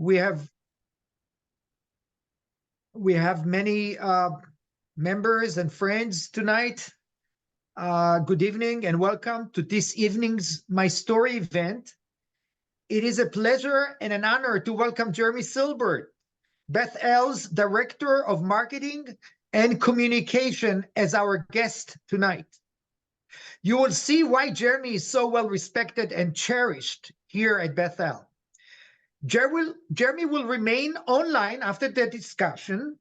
we have many members and friends tonight. Good evening and welcome to this evening's My Story event. It is a pleasure and an honor to welcome Jeremy Silbert, Beth L's Director of Marketing and Communication, as our guest tonight. You will see why Jeremy is so well respected and cherished here at Beth L. Jeremy will remain online after the discussion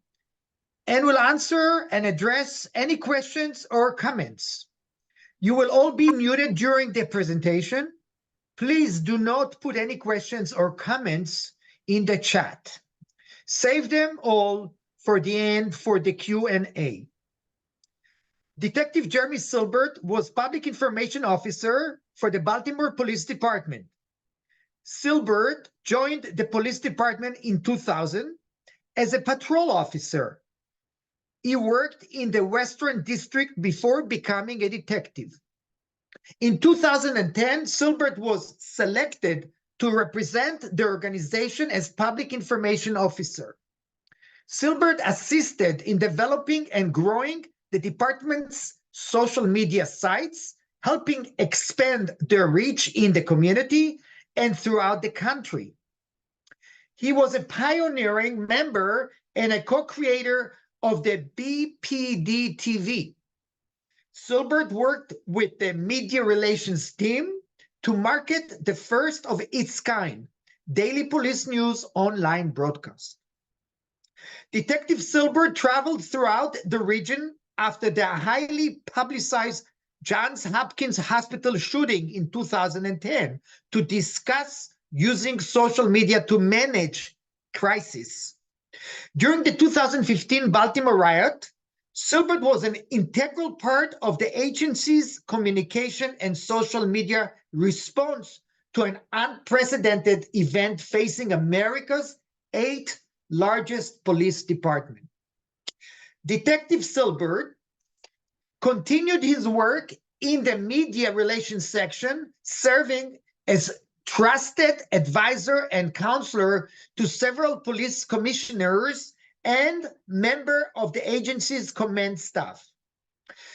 and will answer and address any questions or comments. You will all be muted during the presentation. Please do not put any questions or comments in the chat. Save them all for the end for the Q&A. Detective Jeremy Silbert was Public Information Officer for the Baltimore Police Department. Silbert joined the police department in 2000 as a patrol officer. He worked in the Western District before becoming a detective. In 2010, Silbert was selected to represent the organization as Public Information Officer. Silbert assisted in developing and growing the department's social media sites, helping expand their reach in the community and throughout the country. He was a pioneering member and a co-creator of the BPD TV. Silbert worked with the media relations team to market the first of its kind daily police news online broadcast. Detective Silbert traveled throughout the region after the highly publicized Johns Hopkins Hospital shooting in 2010 to discuss using social media to manage crisis. During the 2015 Baltimore riot, Silbert was an integral part of the agency's communication and social media response to an unprecedented event facing America's 8th largest police department. Detective Silbert continued his work in the media relations section, serving as trusted advisor and counselor to several police commissioners and member of the agency's command staff.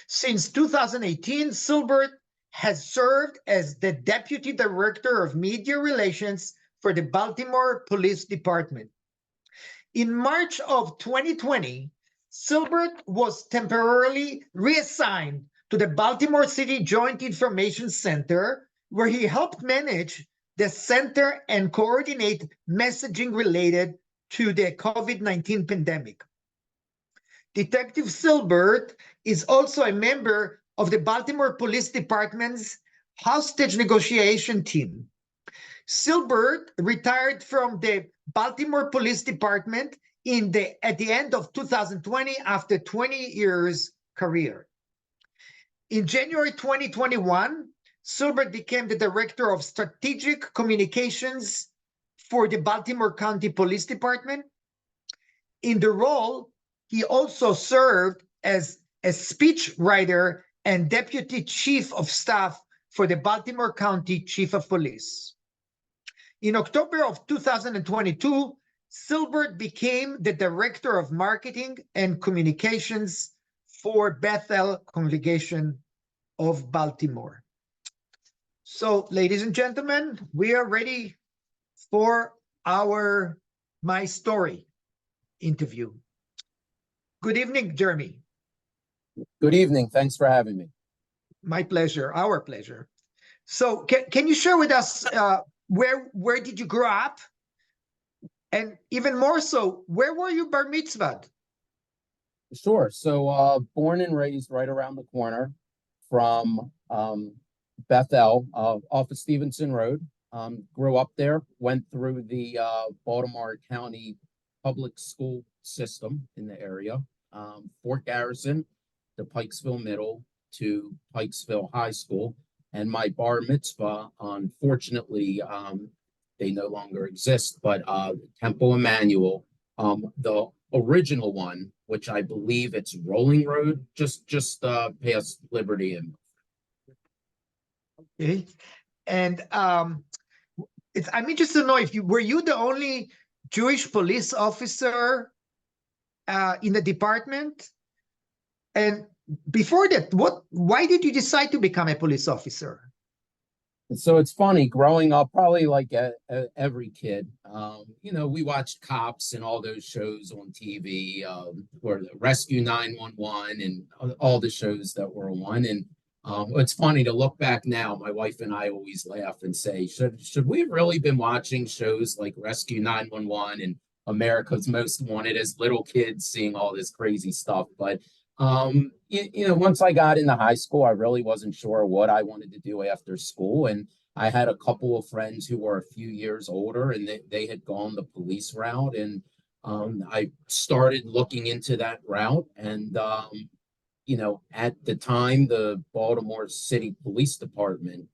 Since 2018, Silbert has served as the Deputy Director of Media Relations for the Baltimore Police Department. In March of 2020, Silbert was temporarily reassigned to the Baltimore City Joint Information Center, where he helped manage the center and coordinate messaging related to the COVID-19 pandemic. Detective Silbert is also a member of the Baltimore Police Department's hostage negotiation team. Silbert retired from the Baltimore Police Department at the end of 2020 after 20 years career. In January 2021, Silbert became the Director of Strategic Communications for the Baltimore County Police Department. In the role, he also served as a speechwriter and Deputy Chief of Staff for the Baltimore County Chief of Police. In October of 2022, Silbert became the Director of Marketing and Communications for Beth L Congregation of Baltimore. So, ladies and gentlemen, we are ready for our My Story interview. Good evening, Jeremy. Good evening. Thanks for having me. My pleasure, our pleasure. So can you share with us where did you grow up? And even more so, where were you bar mitzvahed? Sure. So born and raised right around the corner from Bethel, off of Stevenson Road. Grew up there, went through the Baltimore County public school system in the area. Fort Garrison to Pikesville Middle to Pikesville High School. And my bar mitzvah, unfortunately, they no longer exist, but Temple Emmanuel, the original one, which I believe it's Rolling Road, just past Liberty. And okay, and I'm interested to know if were you the only Jewish police officer in the department. And before that, why did you decide to become a police officer? So it's funny, growing up, probably like every kid, we watched Cops and all those shows on TV, or the Rescue 911 and all the shows that were on. And it's funny to look back now. My wife and I always laugh and say, should we have really been watching shows like Rescue 911 and America's Most Wanted as little kids, seeing all this crazy stuff? But once I got into high school, I really wasn't sure what I wanted to do after school. And I had a couple of friends who were a few years older, and they had gone the police route. And I started looking into that route. And, at the time, the Baltimore City Police Department,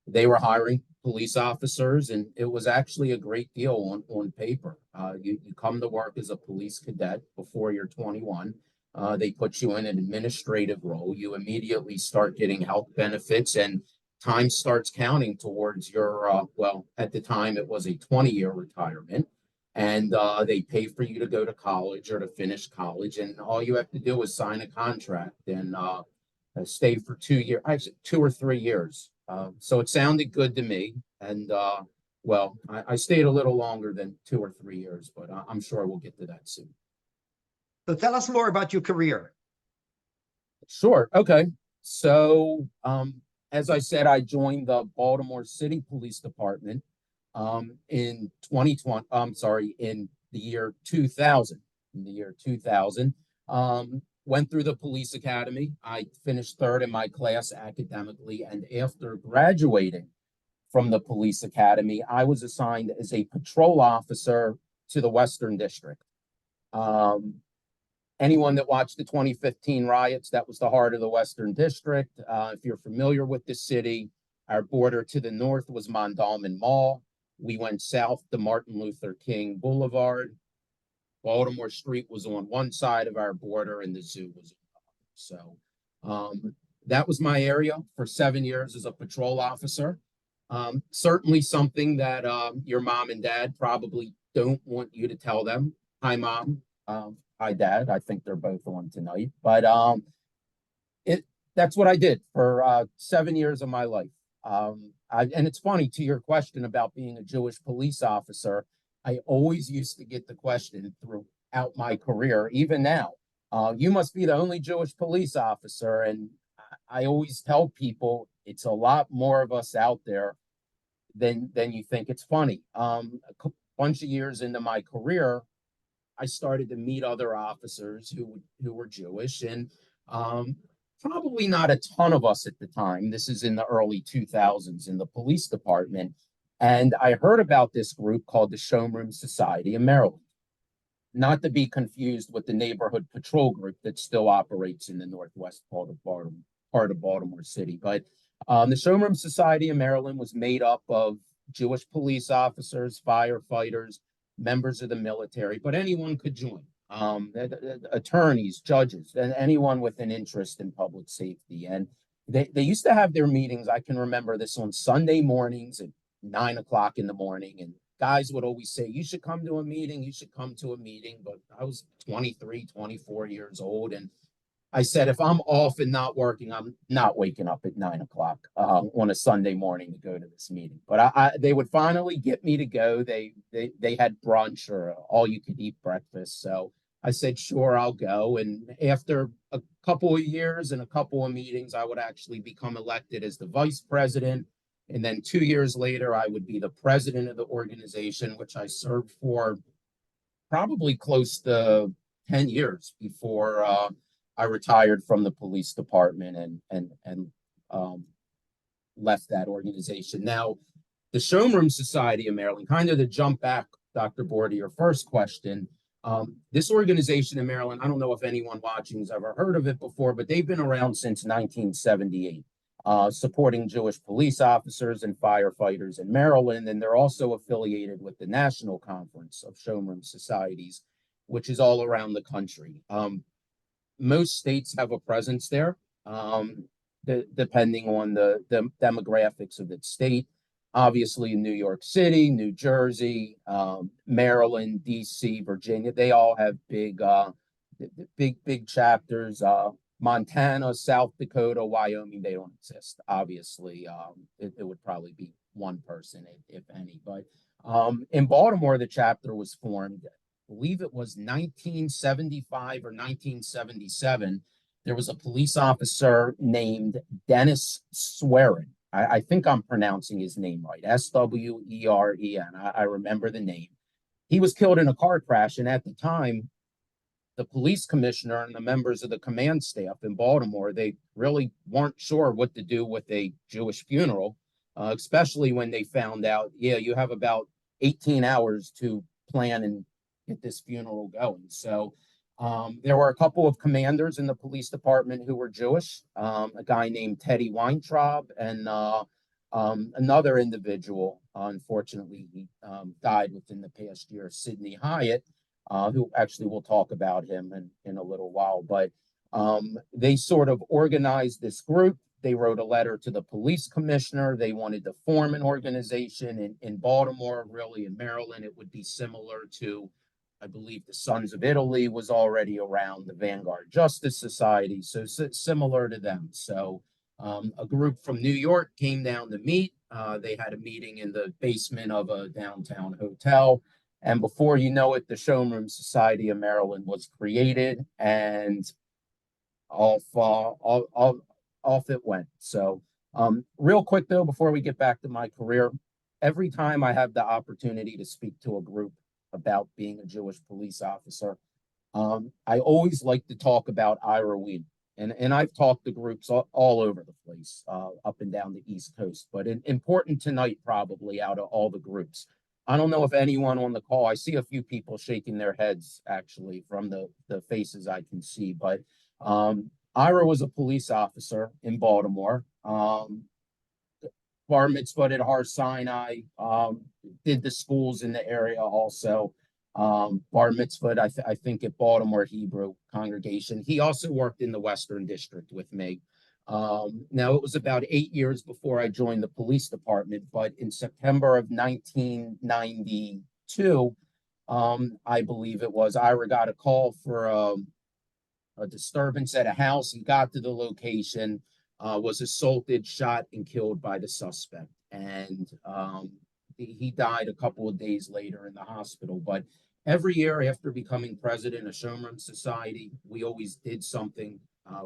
they were hiring police officers, and it was actually a great deal on paper. You come to work as a police cadet before you're 21. They put you in an administrative role. You immediately start getting health benefits, and time starts counting towards your, at the time it was a 20-year retirement. And they pay for you to go to college or to finish college. And all you have to do is sign a contract and stay for 2 years, actually 2 or 3 years. So it sounded good to me. And I stayed a little longer than 2 or 3 years, but I'm sure we'll get to that soon. So tell us more about your career. Sure. Okay. So, as I said, I joined the Baltimore City Police Department in 2020. I'm sorry, in the year 2000. In the year 2000, went through the police academy. I finished third in my class academically, and after graduating from the police academy, I was assigned as a patrol officer to the Western District. Anyone that watched the 2015 riots, that was the heart of the Western District. If you're familiar with the city, our border to the north was Mondawmin Mall. We went south to Martin Luther King Boulevard. Baltimore Street was on one side of our border, and the zoo was on the other. So that was my area for 7 years as a patrol officer. Certainly something that your mom and dad probably don't want you to tell them. Hi, Mom. Hi, Dad. I think they're both on tonight. But that's what I did for 7 years of my life. And it's funny, to your question about being a Jewish police officer, I always used to get the question throughout my career, even now, you must be the only Jewish police officer. And I always tell people it's a lot more of us out there than you think. It's funny. A bunch of years into my career, I started to meet other officers who were Jewish, and probably not a ton of us at the time. This is in the early 2000s in the police department. And I heard about this group called the Showroom Society of Maryland, not to be confused with the neighborhood patrol group that still operates in the northwest part of Baltimore City. But the Showroom Society of Maryland was made up of Jewish police officers, firefighters, members of the military, but anyone could join. Attorneys, judges, and anyone with an interest in public safety. And they used to have their meetings. I can remember this on Sunday mornings at 9 o'clock in the morning. And guys would always say, you should come to a meeting. You should come to a meeting. But I was 23, 24 years old. And I said, if I'm off and not working, I'm not waking up at 9 o'clock on a Sunday morning to go to this meeting. But they would finally get me to go. They had brunch or all you could eat breakfast. So I said, sure, I'll go. And after a couple of years and a couple of meetings, I would actually become elected as the vice president. And then 2 years later, I would be the president of the organization, which I served for probably close to 10 years before I retired from the police department and left that organization. Now, the Showroom Society of Maryland, kind of to jump back, Dr. Bohr, to your first question, this organization in Maryland, I don't know if anyone watching has ever heard of it before, but they've been around since 1978, supporting Jewish police officers and firefighters in Maryland. And they're also affiliated with the National Conference of Showroom Societies, which is all around the country. Most states have a presence there, depending on the demographics of its state. obviously New York City, New Jersey, Maryland, DC, Virginia, they all have big chapters. Montana, South Dakota, Wyoming, they don't exist. Obviously, it would probably be one person, if any. But in Baltimore, the chapter was formed, I believe it was 1975 or 1977. There was a police officer named Dennis Swearin. I think I'm pronouncing his name right. Sweren. I remember the name. He was killed in a car crash, and at the time, the police commissioner and the members of the command staff in Baltimore, they really weren't sure what to do with a Jewish funeral, especially when they found out, yeah, you have about 18 hours to plan and get this funeral going. So there were a couple of commanders in the police department who were Jewish, a guy named Teddy Weintraub and another individual. Unfortunately, he died within the past year, Sidney Hyatt, who actually we'll talk about him in a little while. But they sort of organized this group. They wrote a letter to the police commissioner. They wanted to form an organization in Baltimore, really in Maryland. It would be similar to, I believe, the Sons of Italy was already around, the Vanguard Justice Society, so similar to them. So a group from New York came down to meet. They had a meeting in the basement of a downtown hotel. And before you know it, the Showroom Society of Maryland was created, and off, off it went. So, real quick though, before we get back to my career, every time I have the opportunity to speak to a group about being a Jewish police officer, I always like to talk about Ira Weed. And I've talked to groups all over the place, up and down the East Coast, but important tonight, probably out of all the groups. I don't know if anyone on the call, I see a few people shaking their heads actually from the faces I can see, but Ira was a police officer in Baltimore. Bar mitzvah at Har Sinai, did the schools in the area also. Bar mitzvah, I think at Baltimore Hebrew congregation. He also worked in the Western District with me. Now, it was about 8 years before I joined the police department, but in September of 1992, I believe it was, Ira got a call for a disturbance at a house. He got to the location, was assaulted, shot, and killed by the suspect. And he died a couple of days later in the hospital. But every year after becoming president of Showroom Society, we always did something.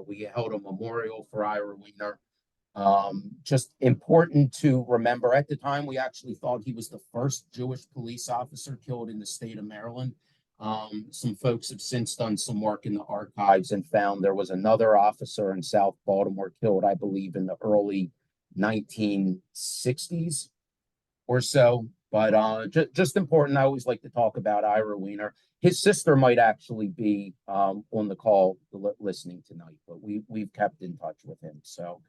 We held a memorial for Ira Weiner. Just important to remember, at the time, we actually thought he was the first Jewish police officer killed in the state of Maryland. Some folks have since done some work in the archives and found there was another officer in South Baltimore killed, I believe, in the early 1960s or so. But just important, I always like to talk about Ira Weiner. His sister might actually be on the call listening tonight, but we've kept in touch with him. So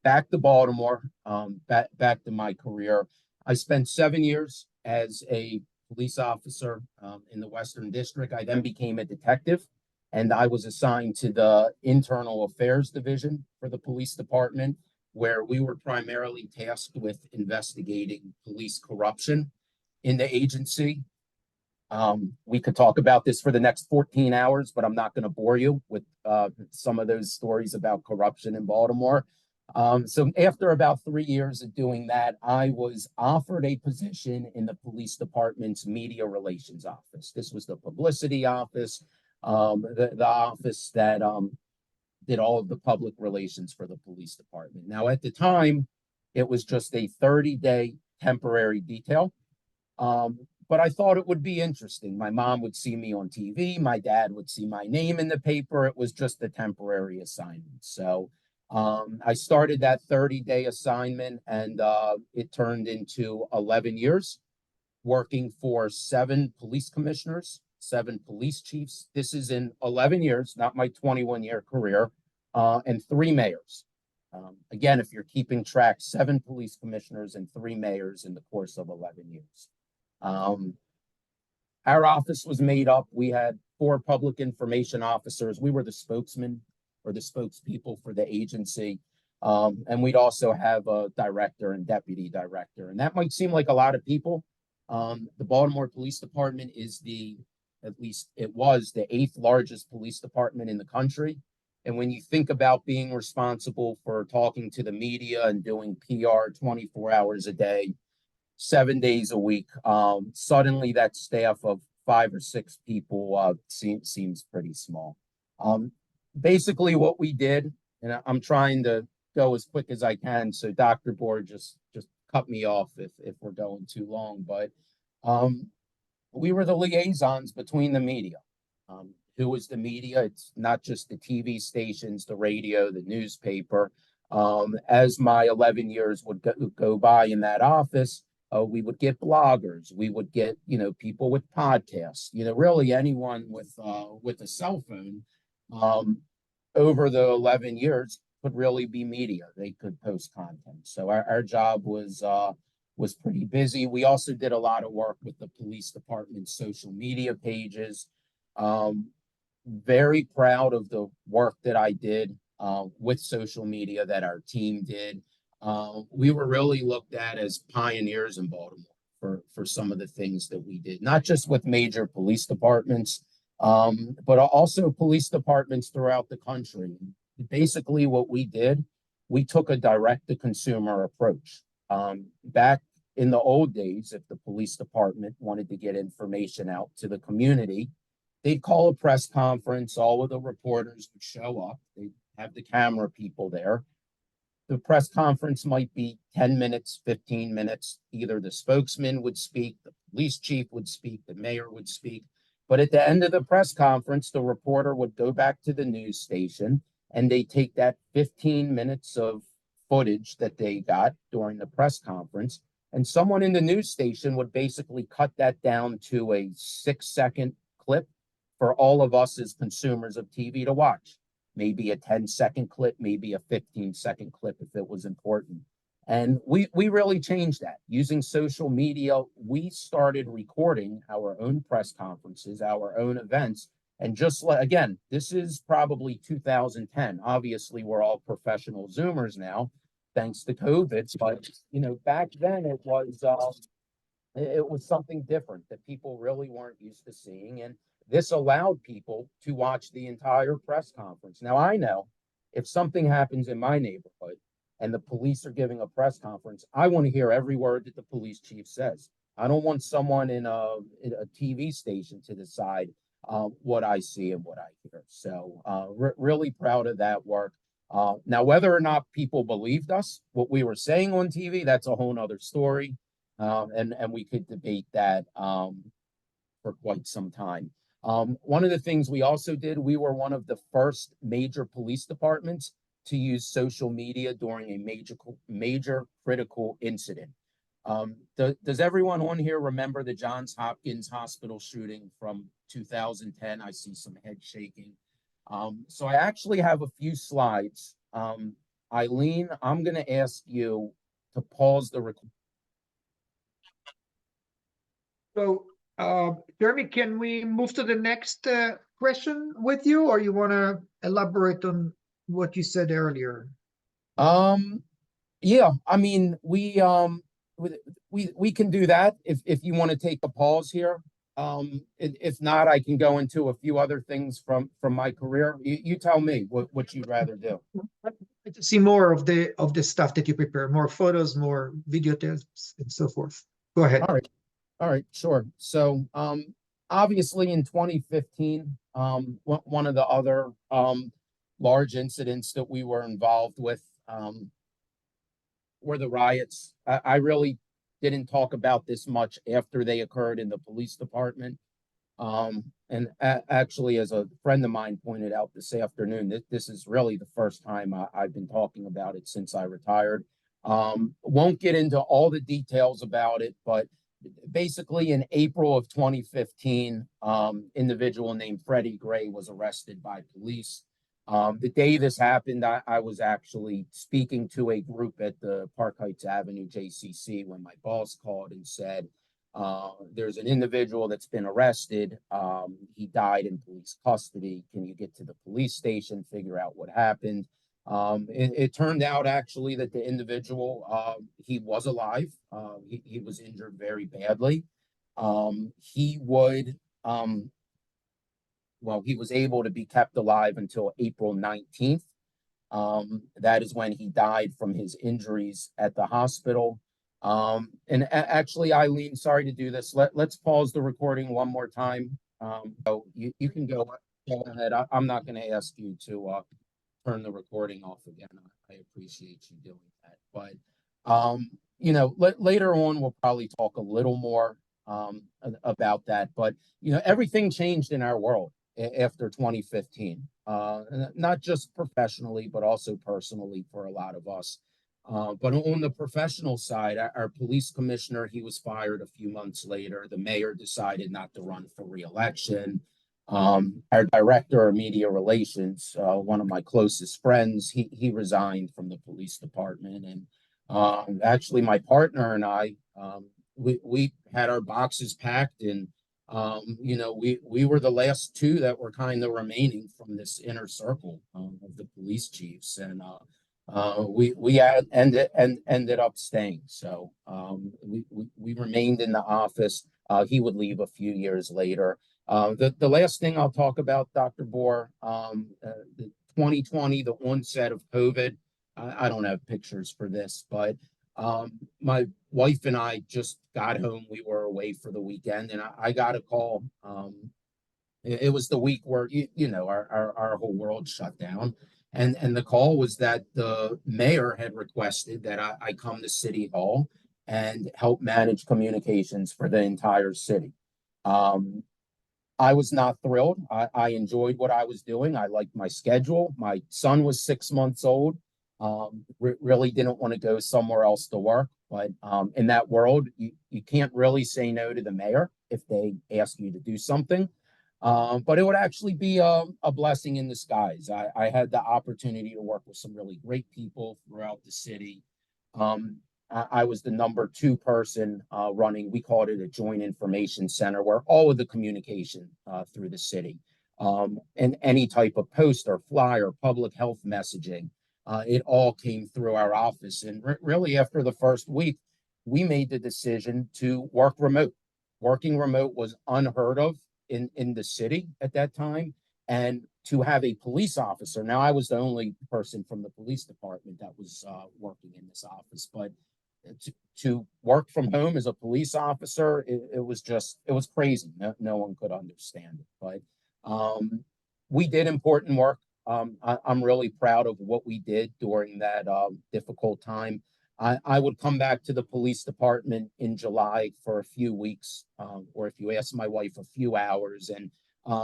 back to Baltimore, back to my career. I spent 7 years as a police officer in the Western District. I then became a detective, and I was assigned to the Internal Affairs Division for the police department, where we were primarily tasked with investigating police corruption in the agency. We could talk about this for the next 14 hours, but I'm not going to bore you with some of those stories about corruption in Baltimore. So after about 3 years of doing that, I was offered a position in the police department's media relations office. This was the publicity office, the office that did all of the public relations for the police department. Now, at the time, it was just a 30-day temporary detail. But I thought it would be interesting. My mom would see me on TV. My dad would see my name in the paper. It was just a temporary assignment. So I started that 30-day assignment, and it turned into 11 years working for 7 police commissioners, 7 police chiefs. This is in 11 years, not my 21-year career, and 3 mayors. Again, if you're keeping track, 7 police commissioners and 3 mayors in the course of 11 years. Our office was made up. We had 4 public information officers. We were the spokesman or the spokespeople for the agency. And we'd also have a director and deputy director. And that might seem like a lot of people. The Baltimore Police Department is at least it was the eighth largest police department in the country. And when you think about being responsible for talking to the media and doing PR 24 hours a day, 7 days a week, suddenly that staff of 5 or 6 people seems pretty small. Basically, what we did, and I'm trying to go as quick as I can, so Dr. Board just cut me off if we're going too long. But we were the liaisons between the media. Who was the media? It's not just the TV stations, the radio, the newspaper. As my 11 years would go by in that office, we would get bloggers, we would get people with podcasts, really anyone with a cell phone. Over the 11 years could really be media. They could post content. So our job was pretty busy. We also did a lot of work with the police department's social media pages. Very proud of the work that I did with social media that our team did. We were really looked at as pioneers in Baltimore for some of the things that we did, not just with major police departments, but also police departments throughout the country. Basically, what we did, we took a direct-to-consumer approach. Back in the old days, if the police department wanted to get information out to the community, they'd call a press conference. All of the reporters would show up. They'd have the camera people there. The press conference might be 10 minutes, 15 minutes. Either the spokesman would speak, the police chief would speak, the mayor would speak. But at the end of the press conference, the reporter would go back to the news station and they take that 15 minutes of footage that they got during the press conference, and someone in the news station would basically cut that down to a 6-second clip for all of us as consumers of TV to watch. Maybe a 10-second clip, maybe a 15-second clip if it was important. And we really changed that. Using social media, we started recording our own press conferences, our own events. And just like, again, this is probably 2010. Obviously, we're all professional Zoomers now, thanks to COVID. But, back then it was something different that people really weren't used to seeing. And this allowed people to watch the entire press conference. Now, I know if something happens in my neighborhood and the police are giving a press conference, I want to hear every word that the police chief says. I don't want someone in a TV station to decide what I see and what I hear. So really proud of that work. Now, whether or not people believed us, what we were saying on TV, that's a whole nother story. And we could debate that for quite some time. One of the things we also did, we were one of the first major police departments to use social media during a major critical incident. Does everyone on here remember the Johns Hopkins Hospital shooting from 2010? I see some head shaking. So I actually have a few slides. Eileen, I'm going to ask you to pause the recording. So, Jeremy, can we move to the next question with you, or you want to elaborate on what you said earlier? Yeah, I mean, we can do that if you want to take a pause here. If not, I can go into a few other things from my career. You tell me what you'd rather do. I'd like to see more of the stuff that you prepare, more photos, more video tips, and so forth. Go ahead. All right, sure. So, obviously in 2015, one of the other large incidents that we were involved with were the riots. I really didn't talk about this much after they occurred in the police department. And actually, as a friend of mine pointed out this afternoon, this is really the first time I've been talking about it since I retired. Won't get into all the details about it, but basically in April of 2015, individual named Freddie Gray was arrested by police. The day this happened, I was actually speaking to a group at the Park Heights Avenue JCC when my boss called and said, there's an individual that's been arrested. He died in police custody. Can you get to the police station, figure out what happened? It turned out actually that the individual, he was alive. He was injured very badly. He would, well, he was able to be kept alive until April 19th. That is when he died from his injuries at the hospital. Actually, Eileen, sorry to do this. Let's pause the recording one more time. So you can go ahead. I'm not going to ask you to turn the recording off again. I appreciate you doing that. But later on we'll probably talk a little more about that. But everything changed in our world after 2015, not just professionally, but also personally for a lot of us. But on the professional side, our police commissioner, he was fired a few months later. The mayor decided not to run for reelection. Our director of media relations, one of my closest friends, he resigned from the police department. And actually, my partner and I, we had our boxes packed, and we were the last two that were kind of remaining from this inner circle of the police chiefs, and ended up staying. So we remained in the office. He would leave a few years later. The last thing I'll talk about, Dr. Bohr, the 2020, the onset of COVID. I don't have pictures for this, but my wife and I just got home. We were away for the weekend, and I got a call. It was the week where our whole world shut down, and the call was that the mayor had requested that I come to City Hall and help manage communications for the entire city. I was not thrilled. I enjoyed what I was doing. I liked my schedule. My son was 6 months old. Really didn't want to go somewhere else to work. But in that world, you can't really say no to the mayor if they ask you to do something. But it would actually be a blessing in disguise. I had the opportunity to work with some really great people throughout the city. I was the number 2 person running, we called it a joint information center, where all of the communication through the city and any type of poster, flyer, public health messaging, it all came through our office. And really, after the first week, we made the decision to work remote. Working remote was unheard of in the city at that time. And to have a police officer, now I was the only person from the police department that was working in this office, but to work from home as a police officer, it was crazy. No one could understand it. But we did important work. I'm really proud of what we did during that difficult time. I would come back to the police department in July for a few weeks, or if you ask my wife, a few hours, and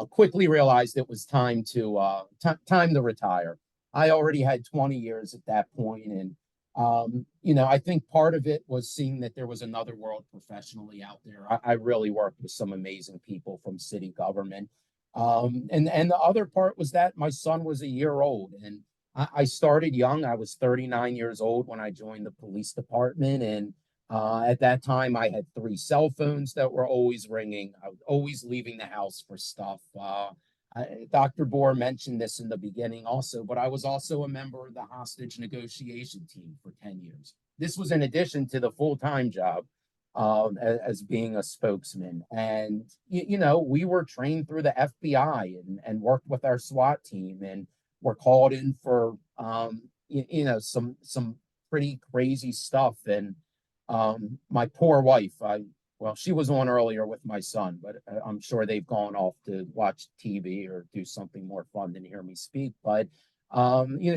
quickly realized it was time to retire. I already had 20 years at that point, and I think part of it was seeing that there was another world professionally out there. I really worked with some amazing people from city government. And the other part was that my son was a year old, and I started young. I was 39 years old when I joined the police department, and at that time I had 3 cell phones that were always ringing. I was always leaving the house for stuff. Dr. Bohr mentioned this in the beginning also, but I was also a member of the hostage negotiation team for 10 years. This was in addition to the full-time job as being a spokesman. And, we were trained through the FBI and worked with our SWAT team, and were called in for, some pretty crazy stuff. And my poor wife, well, she was on earlier with my son, but I'm sure they've gone off to watch TV or do something more fun than hear me speak. But,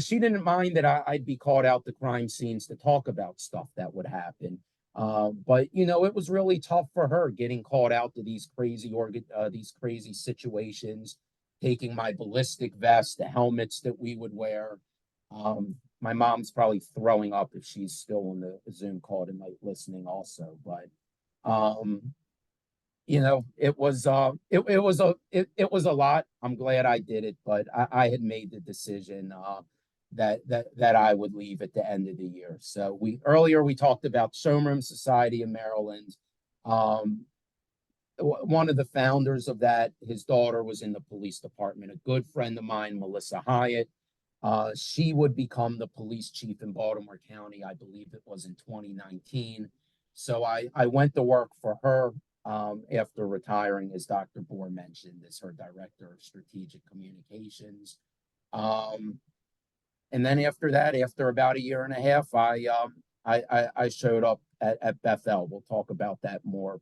she didn't mind that I'd be called out to crime scenes to talk about stuff that would happen. But, it was really tough for her getting called out to these crazy situations, taking my ballistic vest, the helmets that we would wear. My mom's probably throwing up if she's still on the Zoom call tonight listening also. But it was a lot. I'm glad I did it, but I had made the decision that I would leave at the end of the year. So we talked about Showroom Society of Maryland. One of the founders of that, his daughter was in the police department. A good friend of mine, Melissa Hyatt, She would become the police chief in Baltimore County. I believe it was in 2019. So I went to work for her after retiring, as Dr. Bohr mentioned, as her director of strategic communications. Um, and then after that, after about a year and a half, I showed up at Bethel. We'll talk about that more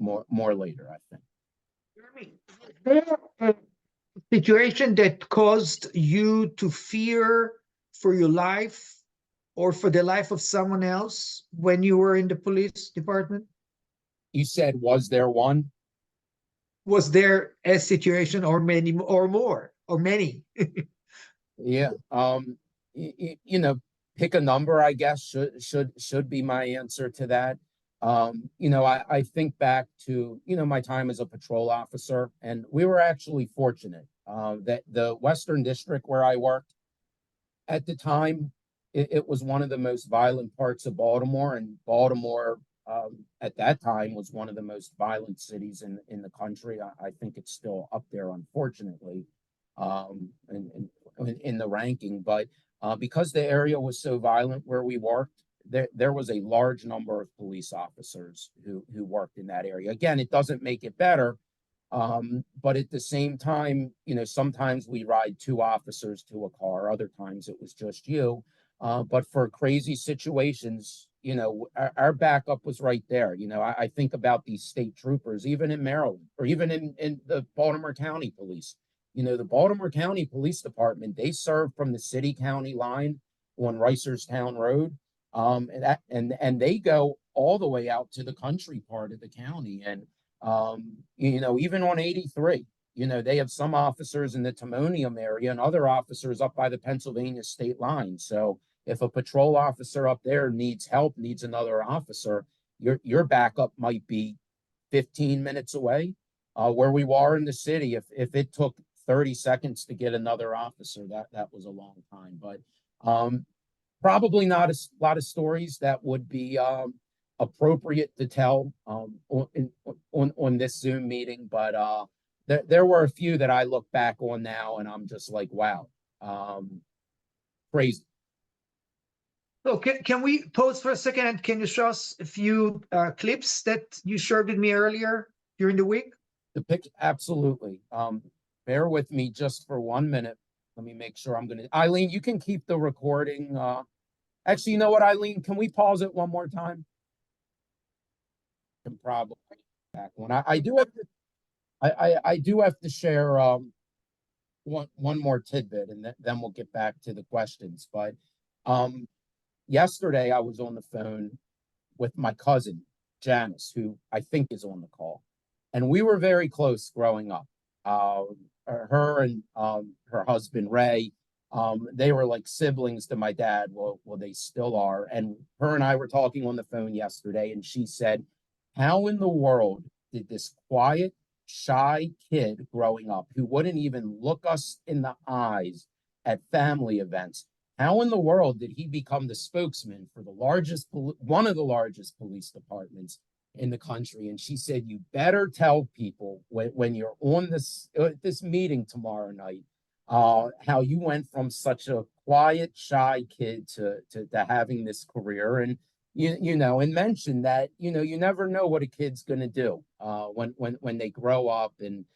later, I think. Jeremy, is there a situation that caused you to fear for your life or for the life of someone else when you were in the police department? You said, was there one? Was there a situation or many or more or many? Yeah. You know, pick a number, I guess, should be my answer to that. I think back to, my time as a patrol officer, and we were actually fortunate that the Western District where I worked at the time, it was one of the most violent parts of Baltimore, and Baltimore at that time was one of the most violent cities in the country. I think it's still up there, unfortunately, in the ranking. But because the area was so violent where we worked, there was a large number of police officers who worked in that area. Again, it doesn't make it better, but at the same time, sometimes we ride two officers to a car, other times it was just you. But for crazy situations, our backup was right there. I think about these state troopers, even in Maryland, or even in the Baltimore County Police. The Baltimore County Police Department, they serve from the city-county line on Reisterstown Road. And they go all the way out to the country part of the county. And even on 83, they have some officers in the Timonium area and other officers up by the Pennsylvania state line. So if a patrol officer up there needs help, needs another officer, your backup might be 15 minutes away. Where we were in the city, if it took 30 seconds to get another officer, that was a long time. But probably not a lot of stories that would be appropriate to tell on this Zoom meeting, but there were a few that I look back on now, and I'm just like, wow, crazy. So can we pause for a second and can you show us a few clips that you shared with me earlier during the week? The picture, absolutely. Bear with me just for 1 minute. Let me make sure I'm gonna. Eileen, you can keep the recording. Actually, you know what, Eileen? Can we pause it one more time? Can probably back one. I do have to. I do have to share one more tidbit, and then we'll get back to the questions. But yesterday I was on the phone with my cousin Janice, who I think is on the call, and we were very close growing up. Her and her husband Ray, they were like siblings to my dad. Well, they still are. And her and I were talking on the phone yesterday, and she said, "How in the world did this quiet, shy kid growing up who wouldn't even look us in the eyes at family events, how in the world did he become the spokesman for one of the largest police departments in the country?" And she said, "You better tell people when you're on this meeting tomorrow night, how you went from such a quiet, shy kid to having this career." And and mention that you never know what a kid's going to do when they grow up and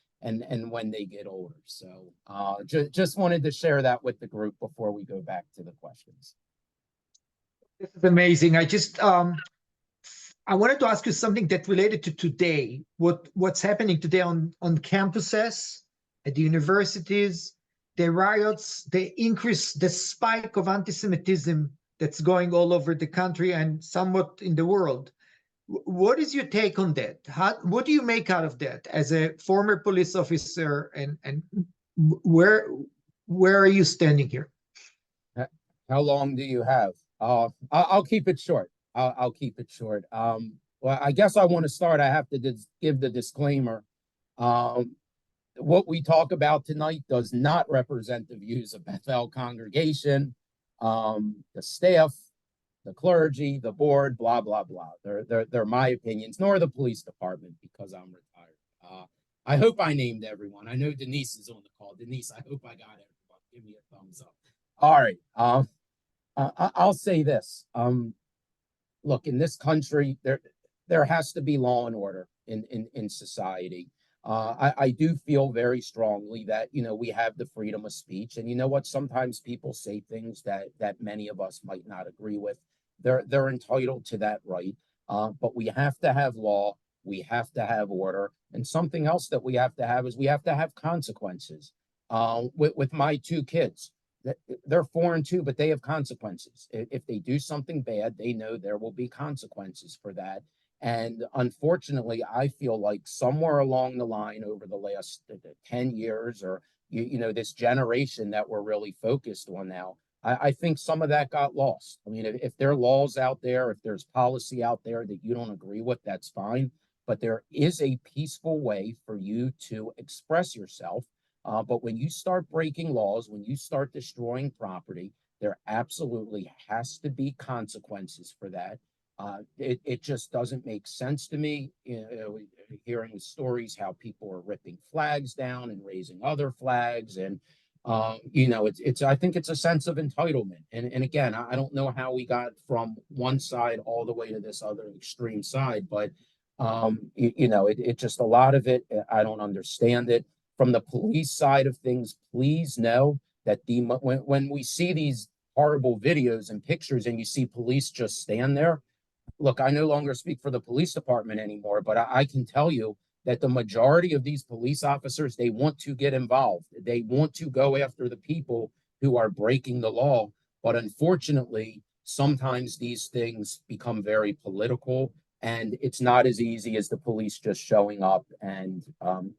when they get older. So just wanted to share that with the group before we go back to the questions. This is amazing. I wanted to ask you something that related to today. What's happening today on campuses, at the universities, the riots, the increase, the spike of anti-Semitism that's going all over the country and somewhat in the world. What is your take on that? What do you make out of that as a former police officer, and where are you standing here? How long do you have? I'll keep it short. I'll keep it short. Well, I guess I want to start. I have to give the disclaimer. What we talk about tonight does not represent the views of Bethel congregation, the staff, the clergy, the board, blah, blah, blah. They're my opinions, nor the police department, because I'm retired. I hope I named everyone. I know Denise is on the call. Denise, I hope I got everyone. give me a thumbs up. All right. I'll say this. Look, in this country, there has to be law and order in society. I do feel very strongly that we have the freedom of speech, and you know what? Sometimes people say things that many of us might not agree with. They're entitled to that right. But we have to have law. We have to have order, and something else that we have to have is we have to have consequences. With my two kids, they're 4 and 2, but they have consequences. If they do something bad, they know there will be consequences for that. And unfortunately, I feel like somewhere along the line over the last 10 years or, this generation that we're really focused on now, I think some of that got lost. I mean, if there are laws out there, if there's policy out there that you don't agree with, that's fine. But there is a peaceful way for you to express yourself. But when you start breaking laws, when you start destroying property, there absolutely has to be consequences for that. It just doesn't make sense to me, hearing stories how people are ripping flags down and raising other flags. And, it's I think it's a sense of entitlement. And again, I don't know how we got from one side all the way to this other extreme side, but, it just a lot of it, I don't understand it. From the police side of things, please know that when we see these horrible videos and pictures and you see police just stand there, look, I no longer speak for the police department anymore, but I can tell you that the majority of these police officers, they want to get involved. They want to go after the people who are breaking the law. But unfortunately, sometimes these things become very political, and it's not as easy as the police just showing up and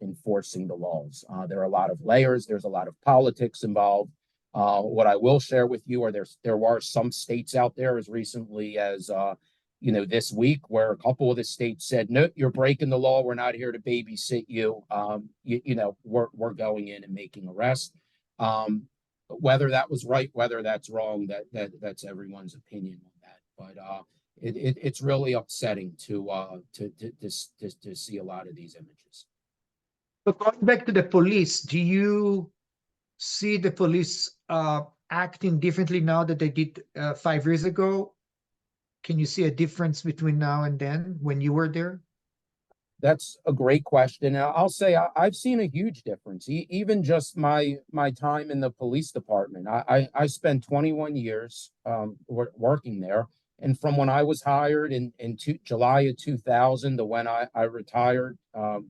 enforcing the laws. There are a lot of layers. There's a lot of politics involved. What I will share with you are there are some states out there as recently as this week where a couple of the states said, no, you're breaking the law. We're not here to babysit you. We're going in and making arrests. Whether that was right, whether that's wrong, that's everyone's opinion on that. But it's really upsetting to see a lot of these images. But going back to the police, do you see the police acting differently now that they did 5 years ago? Can you see a difference between now and then when you were there? That's a great question. I'll say I've seen a huge difference. Even just my time in the police department. I spent 21 years working there, and from when I was hired in July of 2000 to when I retired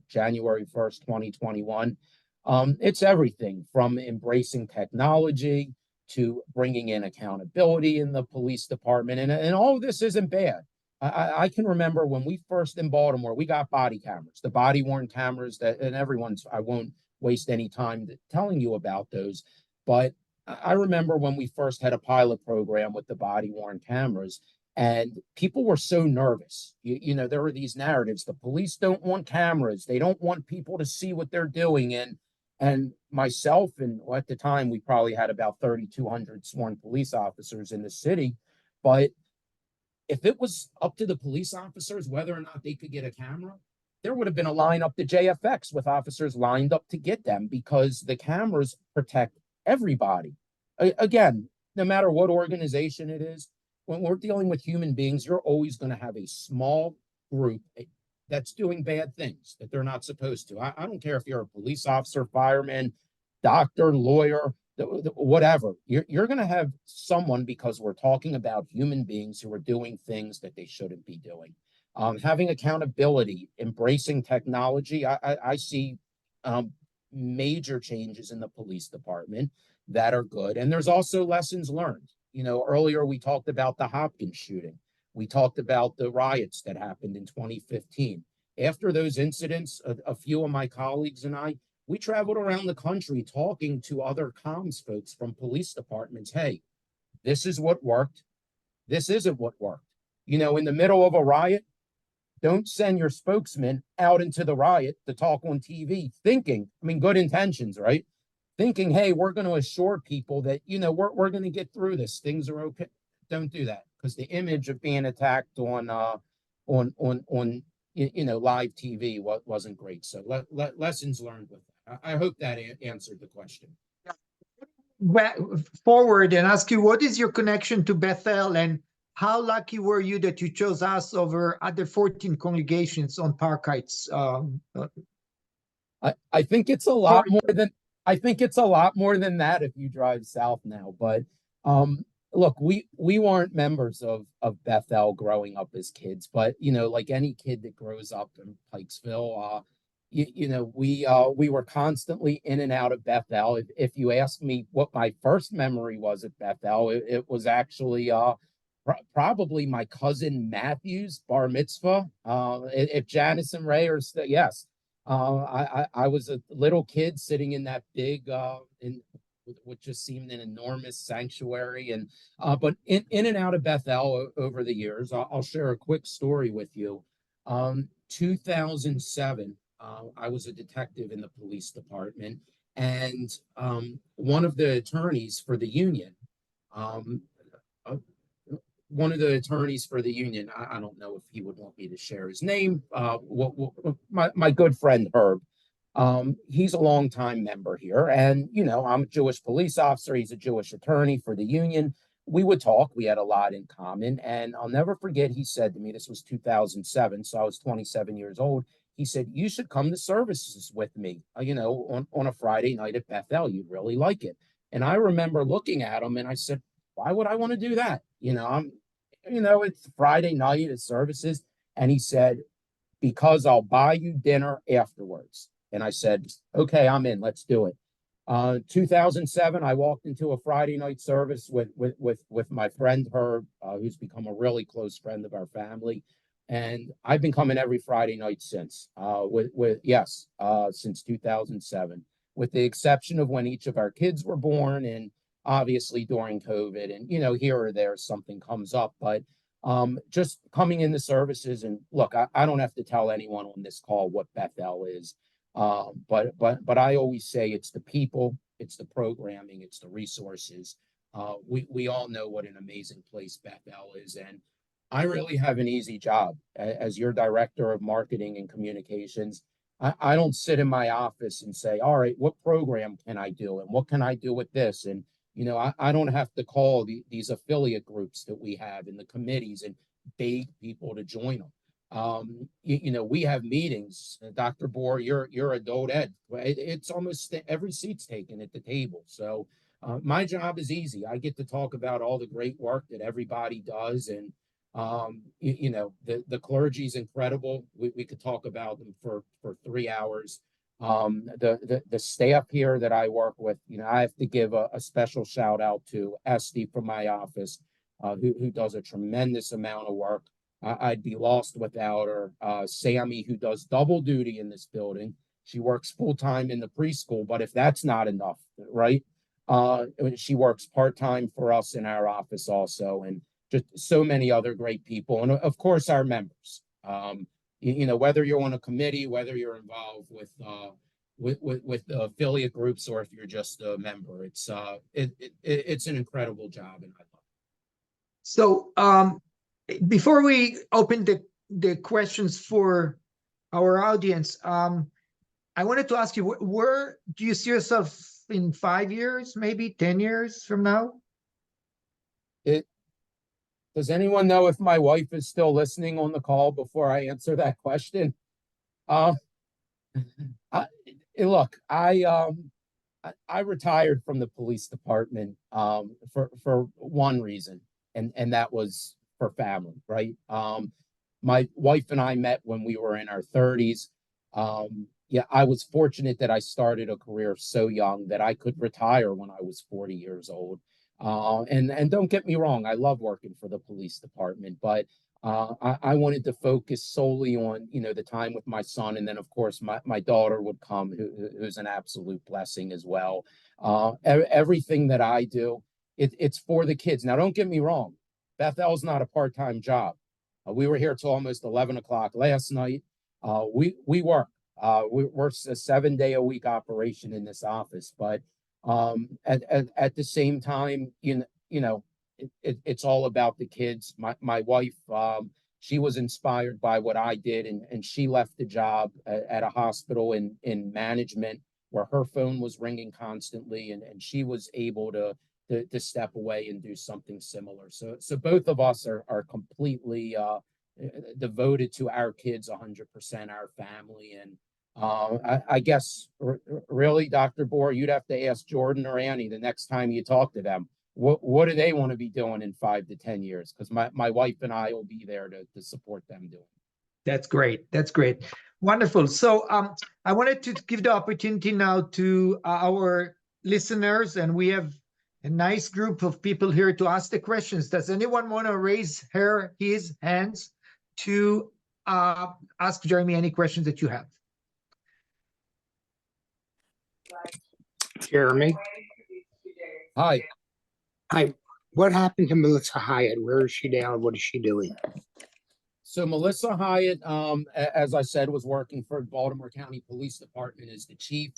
January 1st, 2021, it's everything from embracing technology to bringing in accountability in the police department, and all of this isn't bad. I can remember when we first in Baltimore, we got body cameras, the body worn cameras and I won't waste any time telling you about those. But I remember when we first had a pilot program with the body worn cameras, and people were so nervous. There were these narratives. The police don't want cameras. They don't want people to see what they're doing. And myself, and at the time, we probably had about 3,200 sworn police officers in the city. But if it was up to the police officers whether or not they could get a camera, there would have been a line up to JFX with officers lined up to get them because the cameras protect everybody. Again, no matter what organization it is, when we're dealing with human beings, you're always going to have a small group that's doing bad things that they're not supposed to. I don't care if you're a police officer, fireman, doctor, lawyer, whatever. You're going to have someone, because we're talking about human beings who are doing things that they shouldn't be doing. Having accountability, embracing technology. I see major changes in the police department that are good. And there's also lessons learned. Earlier we talked about the Hopkins shooting. We talked about the riots that happened in 2015. After those incidents, a few of my colleagues and I, we traveled around the country talking to other comms folks from police departments. Hey, this is what worked. This isn't what worked. In the middle of a riot, don't send your spokesman out into the riot to talk on TV thinking, good intentions, right? Thinking, hey, we're going to assure people that, we're going to get through this. Things are okay. Don't do that, because the image of being attacked on live TV wasn't great. So lessons learned with that. I hope that answered the question. forward and ask you, what is your connection to Bethel, and how lucky were you that you chose us over other 14 congregations on Park Heights? I think it's a lot more than that if you drive south now. But look, we weren't members of Bethel growing up as kids, but like any kid that grows up in Pikesville, we were constantly in and out of Bethel. If you ask me what my first memory was at Bethel, it was actually probably my cousin Matthew's bar mitzvah. If Janice and Ray are still, yes. I was a little kid sitting in that big in what just seemed an enormous sanctuary, and but in and out of Bethel over the years. I'll share a quick story with you. 2007, I was a detective in the police department, and one of the attorneys for the union, um, uh, I don't know if he would want me to share his name. My good friend Herb, he's a longtime member here, and I'm a Jewish police officer. He's a Jewish attorney for the union. We would talk. We had a lot in common, and I'll never forget. He said to me, "This was 2007, so I was 27 years old." He said, "You should come to services with me. On a Friday night at Bethel. You'd really like it." And I remember looking at him, and I said, "Why would I want to do that? It's Friday night at services." And he said, "Because I'll buy you dinner afterwards." And I said, "Okay, I'm in. Let's do it." 2007, I walked into a Friday night service with my friend Herb, who's become a really close friend of our family, and I've been coming every Friday night since. Since 2007, with the exception of when each of our kids were born, and obviously during COVID, and here or there something comes up, but just coming into services. And look, I don't have to tell anyone on this call what Bethel is. But I always say it's the people, it's the programming, it's the resources. We all know what an amazing place Bethel is, and I really have an easy job as your director of marketing and communications. I don't sit in my office and say, "All right, what program can I do, and what can I do with this?" And I don't have to call these affiliate groups that we have in the committees and beg people to join them. We have meetings. Dr. Bohr, you're adult ed. It's almost every seat's taken at the table. So my job is easy. I get to talk about all the great work that everybody does, and the clergy is incredible. We could talk about them for 3 hours. The staff here that I work with, I have to give a special shout out to Esty from my office, who does a tremendous amount of work. I'd be lost without her. Sammy, who does double duty in this building. She works full time in the preschool, but if that's not enough, right? She works part time for us in our office also, and just so many other great people, and of course our members. Whether you're on a committee, whether you're involved with affiliate groups, or if you're just a member, it's an incredible job, and I love it. So before we open the questions for our audience, I wanted to ask you, where do you see yourself in 5 years, maybe 10 years from now? Does anyone know if my wife is still listening on the call before I answer that question? Uh, Look, I retired from the police department for one reason, and that was for family, right? My wife and I met when we were in our 30s. Yeah, I was fortunate that I started a career so young that I could retire when I was 40 years old. And don't get me wrong, I love working for the police department, but I wanted to focus solely on the time with my son, and then of course my daughter would come, who's an absolute blessing as well. Everything that I do, it's for the kids. Now, don't get me wrong, Bethel's not a part-time job. We were here till almost 11 o'clock last night. We work. We're a 7-day-a-week operation in this office, but at the same time, it's all about the kids. My wife, she was inspired by what I did, and she left the job at a hospital in management where her phone was ringing constantly, and she was able to step away and do something similar. So both of us are completely devoted to our kids 100%, our family. And I guess really, Dr. Bohr, you'd have to ask Jordan or Annie the next time you talk to them, what do they want to be doing in 5 to 10 years? Because my wife and I will be there to support them doing. That's great. That's great. Wonderful. So I wanted to give the opportunity now to our listeners, and we have a nice group of people here to ask the questions. Does anyone want to raise his hands to ask Jeremy any questions that you have? Jeremy. Hi. Hi. What happened to Melissa Hyatt? Where is she now? What is she doing? So Melissa Hyatt, as I said, was working for Baltimore County Police Department as the chief.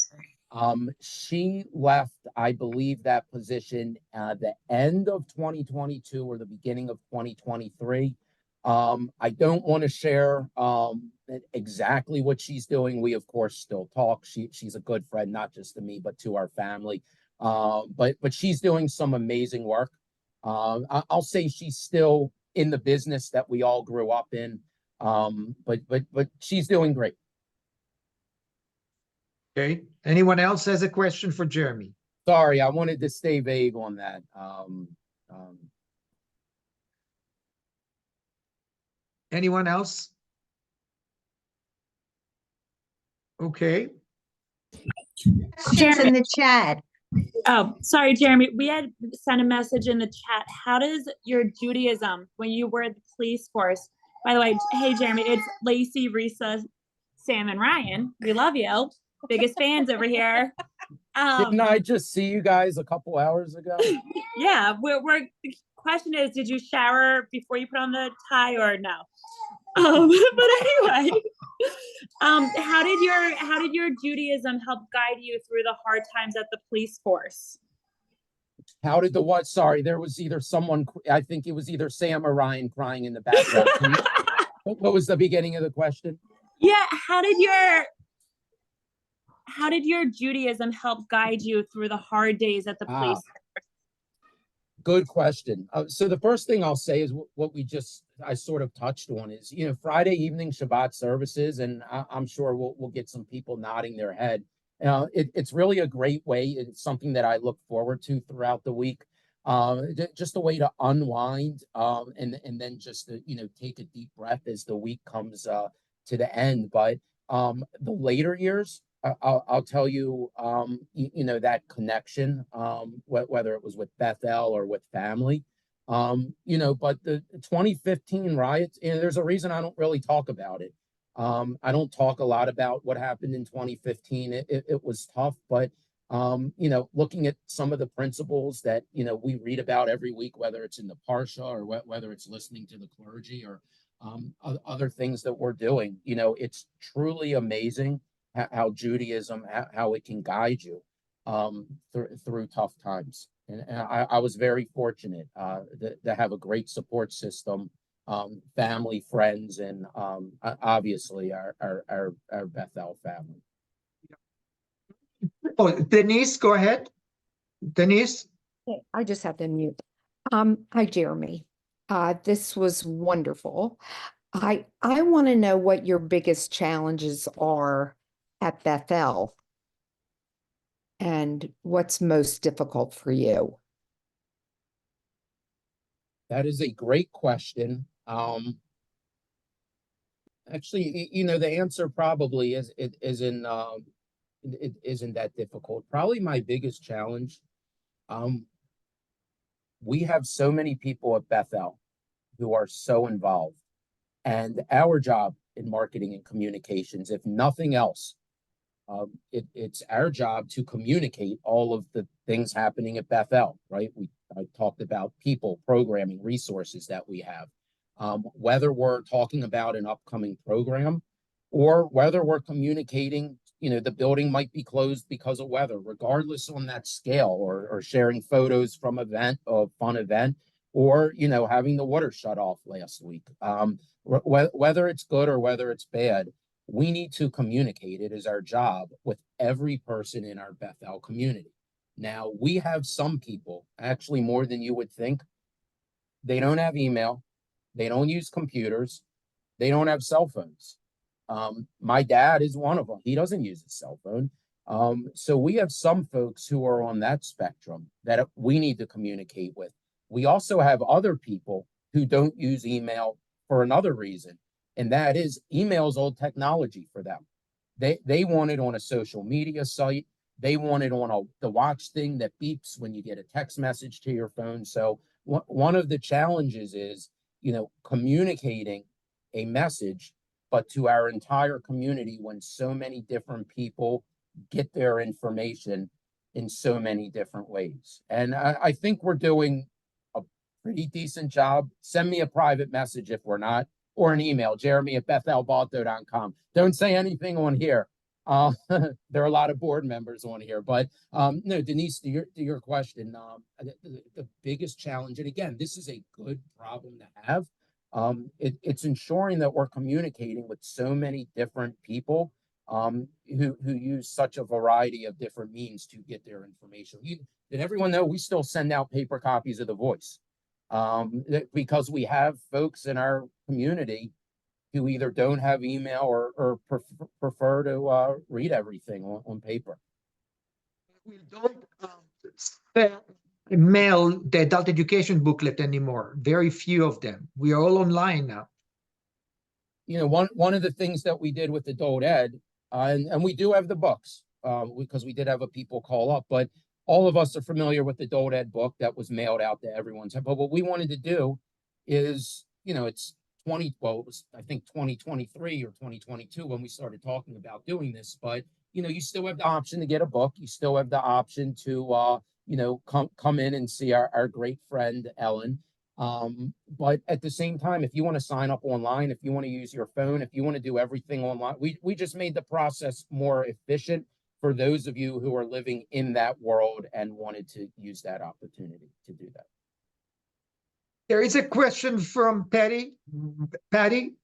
She left, I believe, that position at the end of 2022 or the beginning of 2023. I don't want to share exactly what she's doing. We, of course, still talk. She's a good friend, not just to me, but to our family. But she's doing some amazing work. I'll say she's still in the business that we all grew up in. But she's doing great. Okay. Anyone else has a question for Jeremy? Sorry, I wanted to stay vague on that. Anyone else? Okay. Questions in the chat. Oh, sorry, Jeremy. We had sent a message in the chat. How does your Judaism, when you were at the police force, by the way, hey, Jeremy, it's Lacey, Risa, Sam, and Ryan. We love you. Biggest fans over here. Didn't I just see you guys a couple hours ago? Yeah, the question is, did you shower before you put on the tie or no? But anyway, how did your Judaism help guide you through the hard times at the police force? How did the what? Sorry, there was either someone, I think it was either Sam or Ryan crying in the background. What was the beginning of the question? Yeah, how did your Judaism help guide you through the hard days at the police force? Good question. So the first thing I'll say is what I sort of touched on is, Friday evening Shabbat services, and I'm sure we'll get some people nodding their head. It's really a great way. It's something that I look forward to throughout the week. Just a way to unwind, and then just to, take a deep breath as the week comes to the end. But the later years, I'll tell you, that connection, whether it was with Bethel or with family, but the 2015 riots, there's a reason I don't really talk about it. I don't talk a lot about what happened in 2015. It was tough, but, looking at some of the principles that, we read about every week, whether it's in the Parsha or whether it's listening to the clergy or other things that we're doing, it's truly amazing how Judaism, how it can guide you through tough times. And I was very fortunate to have a great support system, family, friends, and obviously our Bethel family. Oh, Denise, go ahead. Denise. Okay, I just have to mute. Hi, Jeremy. This was wonderful. I want to know what your biggest challenges are at Bethel and what's most difficult for you. That is a great question. Actually, the answer probably isn't that difficult. Probably my biggest challenge. We have so many people at Bethel who are so involved, and our job in marketing and communications, if nothing else, it's our job to communicate all of the things happening at Bethel, right? I talked about people, programming, resources that we have. Whether we're talking about an upcoming program or whether we're communicating, the building might be closed because of weather, regardless on that scale, or sharing photos from a fun event, or, having the water shut off last week. Whether it's good or whether it's bad, we need to communicate. It is our job with every person in our Bethel community. Now, we have some people, actually more than you would think, they don't have email, they don't use computers, they don't have cell phones. My dad is one of them. He doesn't use a cell phone. So we have some folks who are on that spectrum that we need to communicate with. We also have other people who don't use email for another reason, and that is email's old technology for them. They want it on a social media site. They want it on the watch thing that beeps when you get a text message to your phone. So one of the challenges is, communicating a message, but to our entire community when so many different people get their information in so many different ways. And I think we're doing a pretty decent job. Send me a private message if we're not, or an email, jeremy@bethelbalto.com. Don't say anything on here. There are a lot of board members on here, but no, Denise, to your question, the biggest challenge, and again, this is a good problem to have. It's ensuring that we're communicating with so many different people who use such a variety of different means to get their information. Did everyone know we still send out paper copies of The Voice? Because we have folks in our community who either don't have email or prefer to read everything on paper. We don't mail the adult education booklet anymore. Very few of them. We are all online now. One of the things that we did with adult ed, and we do have the books, because we did have a people call up, but all of us are familiar with the adult ed book that was mailed out to everyone. But what we wanted to do is, it's it was, I think 2023 or 2022 when we started talking about doing this, but you still have the option to get a book. You still have the option to come in and see our great friend Ellen. But at the same time, if you want to sign up online, if you want to use your phone, if you want to do everything online, we just made the process more efficient for those of you who are living in that world and wanted to use that opportunity to do that. There is a question from Patty. Patty,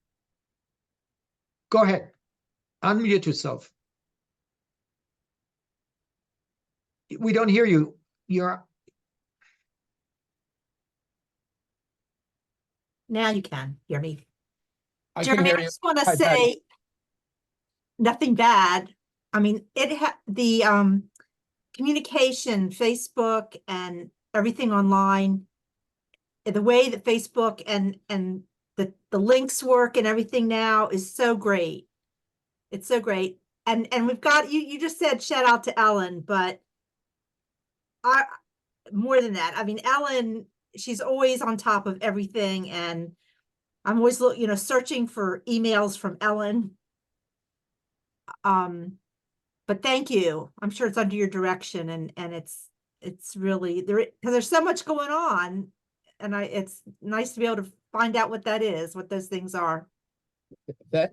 go ahead. Unmute yourself. We don't hear you. Now you can hear me. I can Jeremy, hear I you. just want to Hi, Patty. say nothing bad. I mean, the communication, Facebook and everything online, the way that Facebook and the links work and everything now is so great. It's so great. And we've got you just said shout out to Ellen, but more than that. I mean, Ellen, she's always on top of everything, and I'm always searching for emails from Ellen. But thank you. I'm sure it's under your direction, and it's really there because there's so much going on, and it's nice to be able to find out what that is, what those things are.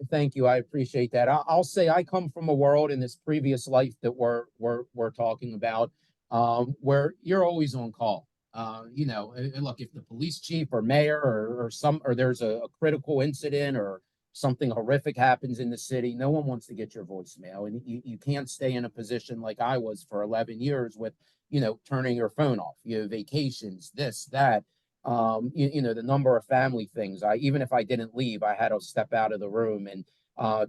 Thank you. I appreciate that. I'll say I come from a world in this previous life that we're talking about, where you're always on call. Look, if the police chief or mayor or there's a critical incident or something horrific happens in the city, no one wants to get your voicemail, and you can't stay in a position like I was for 11 years with, turning your phone off. Vacations, this, that. The number of family things. Even if I didn't leave, I had to step out of the room and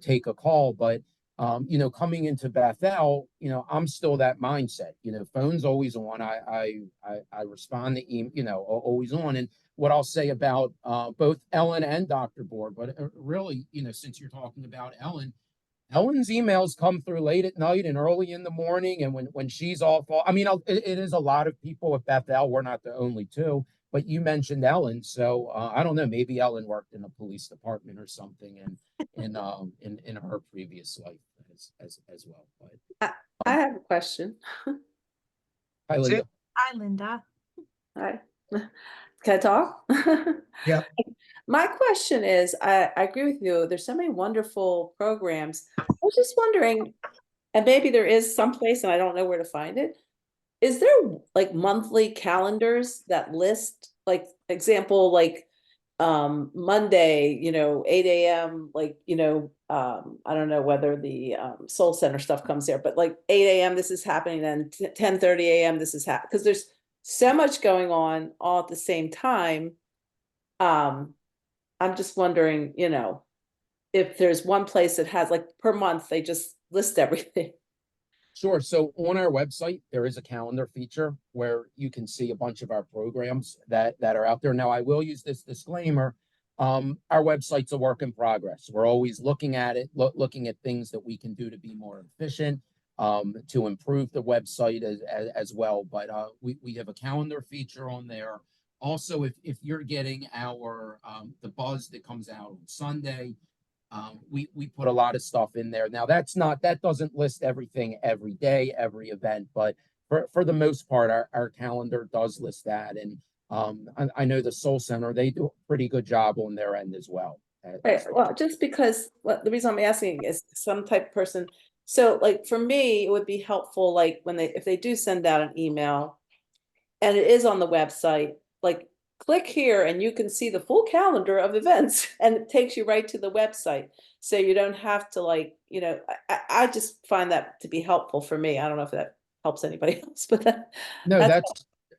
take a call. But coming into Bethel, I'm still that mindset. Phone's always on. I respond to email, always on. And what I'll say about both Ellen and Dr. Board, but really, since you're talking about Ellen's emails come through late at night and early in the morning, and when she's off. I mean, it is a lot of people at Bethel. We're not the only two. But you mentioned Ellen, so I don't know. Maybe Ellen worked in a police department or something, in her previous life as well. But I have a question. hi, Linda. Hi, Linda. Hi. Can I talk? Yeah. My question is, I agree with you. There's so many wonderful programs. I was just wondering, and maybe there is someplace and I don't know where to find it. Is there like monthly calendars that list, like example, like Monday, 8 a.m., like, I don't know whether the Soul Center stuff comes there, but like 8 a.m. this is happening, and 10:30 a.m. this is happening, because there's so much going on all at the same time. I'm just wondering, if there's one place that has, like, per month, they just list everything. Sure. So on our website, there is a calendar feature where you can see a bunch of our programs that are out there. Now, I will use this disclaimer. Our website's a work in progress. We're always looking at it, looking at things that we can do to be more efficient, to improve the website as well. But we have a calendar feature on there. Also, if you're getting our the buzz that comes out on Sunday, we put a lot of stuff in there. Now that doesn't list everything every day, every event, but for the most part, our calendar does list that. And I know the Soul Center, they do a pretty good job on their end as well. Right. Well, just because, the reason I'm asking is some type of person. So like for me, it would be helpful, like if they do send out an email and it is on the website, like click here and you can see the full calendar of events and it takes you right to the website. So you don't have to, like, I just find that to be helpful for me. I don't know if that helps anybody else, but No,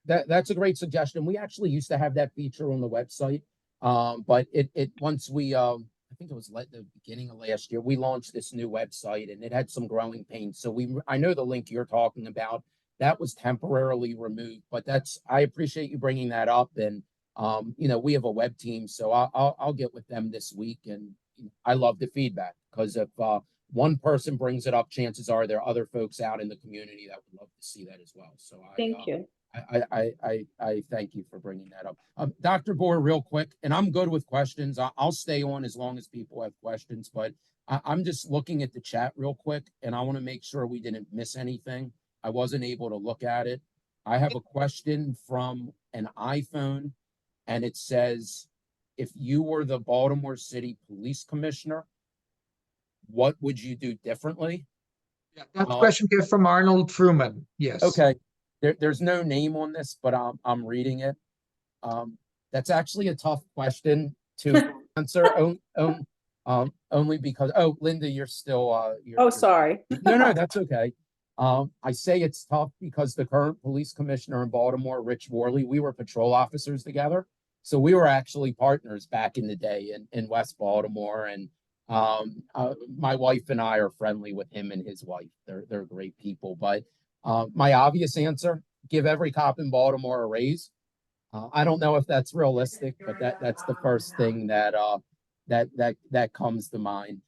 that's a great suggestion. We actually used to have that feature on the website. But it once we I think it was the beginning of last year, we launched this new website and it had some growing pains. So I know the link you're talking about, that was temporarily removed, but I appreciate you bringing that up. And we have a web team, so I'll get with them this week. And I love the feedback, because if one person brings it up, chances are there are other folks out in the community that would love to see that as well. So thank you. I thank you for bringing that up. Dr. Gore, real quick, and I'm good with questions. I'll stay on as long as people have questions, but I'm just looking at the chat real quick, and I want to make sure we didn't miss anything. I wasn't able to look at it. I have a question from an iPhone, and it says, if you were the Baltimore City Police Commissioner, what would you do differently? Yeah, that question came from Arnold Truman. Yes. Okay. There's no name on this, but I'm reading it. That's actually a tough question to answer. Only because, Linda, you're still Sorry. No, that's okay. I say it's tough because the current police commissioner in Baltimore, Rich Worley, we were patrol officers together. So we were actually partners back in the day in West Baltimore. And my wife and I are friendly with him and his wife. They're great people. But my obvious answer, give every cop in Baltimore a raise. I don't know if that's realistic, but that's the first thing that comes to mind.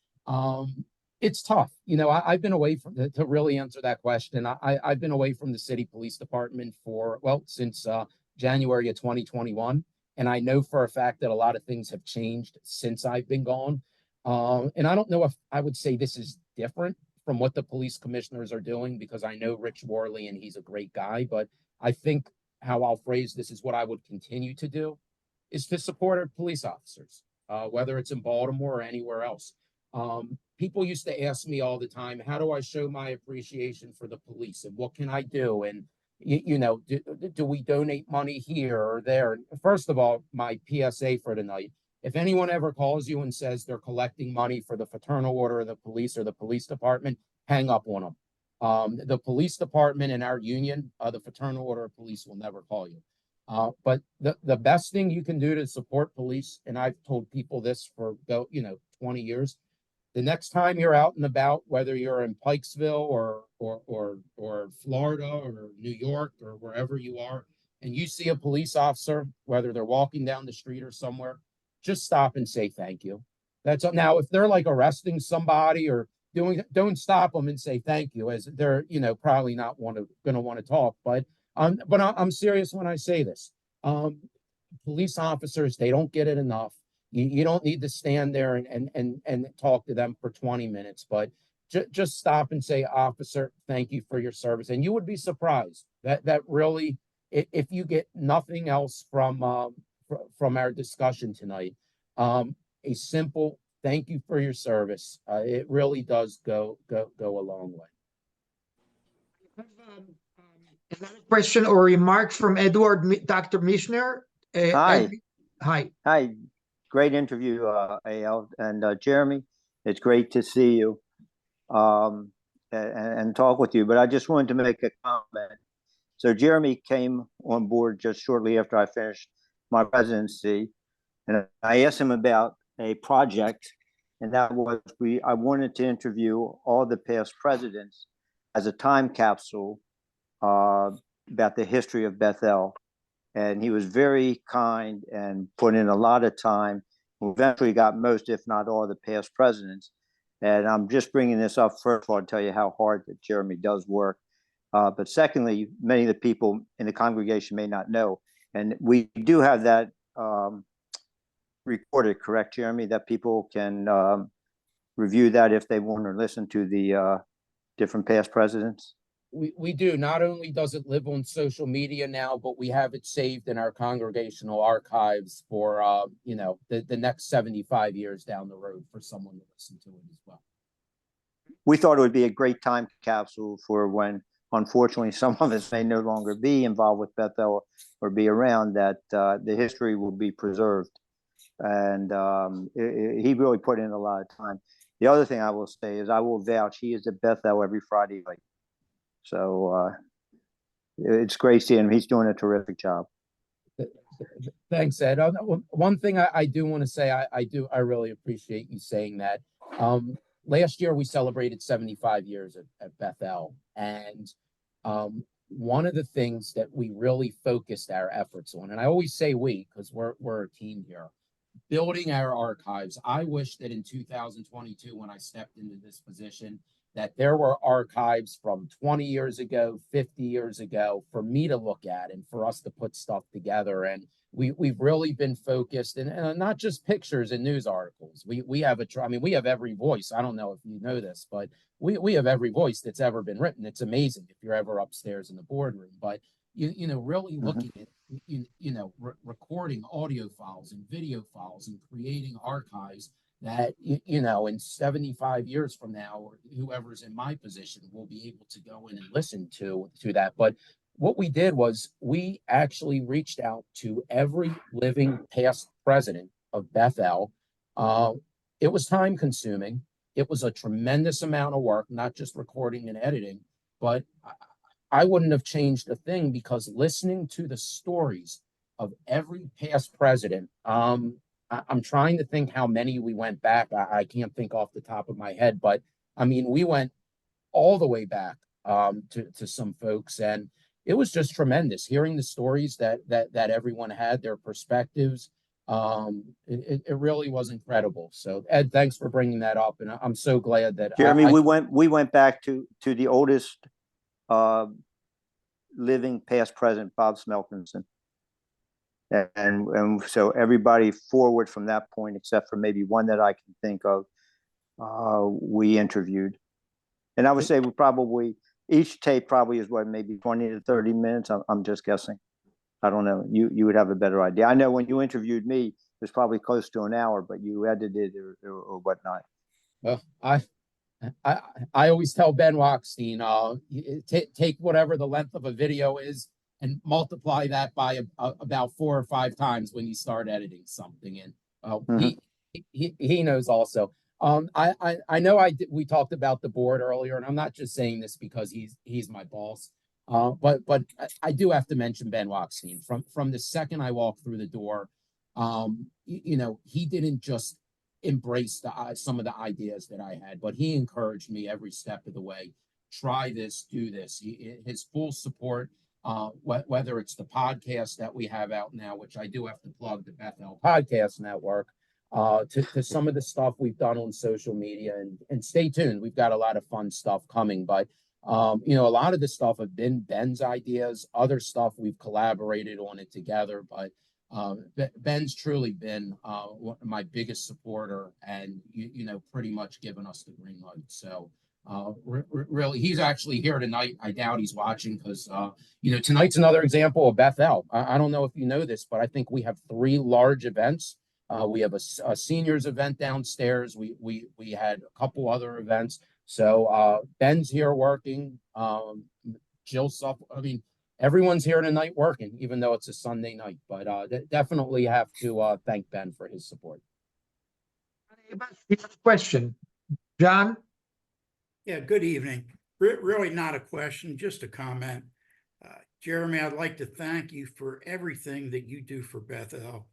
It's tough. I've been away to really answer that question. I've been away from the city police department since January of 2021. And I know for a fact that a lot of things have changed since I've been gone. And I don't know if I would say this is different from what the police commissioners are doing, because I know Rich Worley and he's a great guy, but I think how I'll phrase this is what I would continue to do is to support our police officers, whether it's in Baltimore or anywhere else. People used to ask me all the time, how do I show my appreciation for the police and what can I do? And, do we donate money here or there? First of all, my PSA for tonight, if anyone ever calls you and says they're collecting money for the Fraternal Order of the Police or the police department, hang up on them. The police department and our union, the Fraternal Order of Police, will never call you. But the best thing you can do to support police, and I've told people this for 20 years, the next time you're out and about, whether you're in Pikesville or Florida or New York or wherever you are, and you see a police officer, whether they're walking down the street or somewhere, just stop and say thank you. That's now, if they're like arresting somebody or don't stop them and say thank you, as they're probably not gonna want to talk. But I'm serious when I say this. Police officers, they don't get it enough. You don't need to stand there and talk to them for 20 minutes, but just stop and say, officer, thank you for your service. And you would be surprised that really, if you get nothing else from our discussion tonight, a simple thank you for your service, it really does go a long way. Another question or remark from Edward, Dr. Mishner. Hi. Hi. Hi. great interview, AL. And Jeremy, it's great to see you and talk with you. But I just wanted to make a comment. So Jeremy came on board just shortly after I finished my residency, and I asked him about a project, and that was I wanted to interview all the past presidents as a time capsule about the history of Bethel. And he was very kind and put in a lot of time. We eventually got most, if not all, the past presidents. And I'm just bringing this up first of all to tell you how hard that Jeremy does work. But secondly, many of the people in the congregation may not know. And we do have that recorded, correct, Jeremy, that people can review that if they want to listen to the different past presidents? We do. Not only does it live on social media now, but we have it saved in our congregational archives for the next 75 years down the road for someone to listen to it as well. We thought it would be a great time capsule for when, unfortunately, some of us may no longer be involved with Bethel or be around, that the history will be preserved. And he really put in a lot of time. The other thing I will say is I will vouch, he is at Bethel every Friday night. So it's great seeing him. He's doing a terrific job. Thanks, Ed. One thing I do want to say, I really appreciate you saying that. Last year we celebrated 75 years at Bethel, and one of the things that we really focused our efforts on, and I always say we because we're a team here, building our archives. I wish that in 2022, when I stepped into this position, that there were archives from 20 years ago, 50 years ago for me to look at and for us to put stuff together. And we've really been focused, and not just pictures and news articles. We have we have every voice. I don't know if you know this, but we have every voice that's ever been written. It's amazing if you're ever upstairs in the boardroom. But really looking at recording audio files and video files and creating archives that in 75 years from now, or whoever's in my position will be able to go in and listen to that. But what we did was we actually reached out to every living past president of Bethel. It was time consuming. It was a tremendous amount of work, not just recording and editing, but I wouldn't have changed a thing, because listening to the stories of every past president, I'm trying to think how many we went back. I can't think off the top of my head, but we went all the way back to some folks, and it was just tremendous hearing the stories that everyone had, their perspectives. It really was incredible. So Ed, thanks for bringing that up, and I'm so glad that Jeremy, we went back to the oldest living past president, Bob Smelkinson. And so everybody forward from that point, except for maybe one that I can think of, we interviewed. And I would say each tape probably is maybe 20 to 30 minutes. I'm just guessing. I don't know. You would have a better idea. I know when you interviewed me, it was probably close to an hour, but you edited or whatnot. Well, I always tell Ben Rockstein, take whatever the length of a video is and multiply that by about 4 or 5 times when you start editing something. And he knows also. I know we talked about the board earlier, and I'm not just saying this because he's my boss, but I do have to mention Ben Rockstein. From the second I walked through the door, he didn't just embrace some of the ideas that I had, but he encouraged me every step of the way. Try this, do this. His full support. Whether it's the podcast that we have out now, which I do have to plug, the Bethel Podcast Network, to some of the stuff we've done on social media, and stay tuned. We've got a lot of fun stuff coming, but a lot of the stuff have been Ben's ideas. Other stuff we've collaborated on it together, but Ben's truly been my biggest supporter, and pretty much given us the green light. So really, he's actually here tonight. I doubt he's watching, because tonight's another example of Bethel. I don't know if you know this, but I think we have 3 large events. We have a seniors event downstairs. We had a couple other events. So Ben's here working. Jill everyone's here tonight working, even though it's a Sunday night. But definitely have to thank Ben for his support. Question, John? Yeah, good evening. Really not a question, just a comment. Jeremy, I'd like to thank you for everything that you do for Bethel.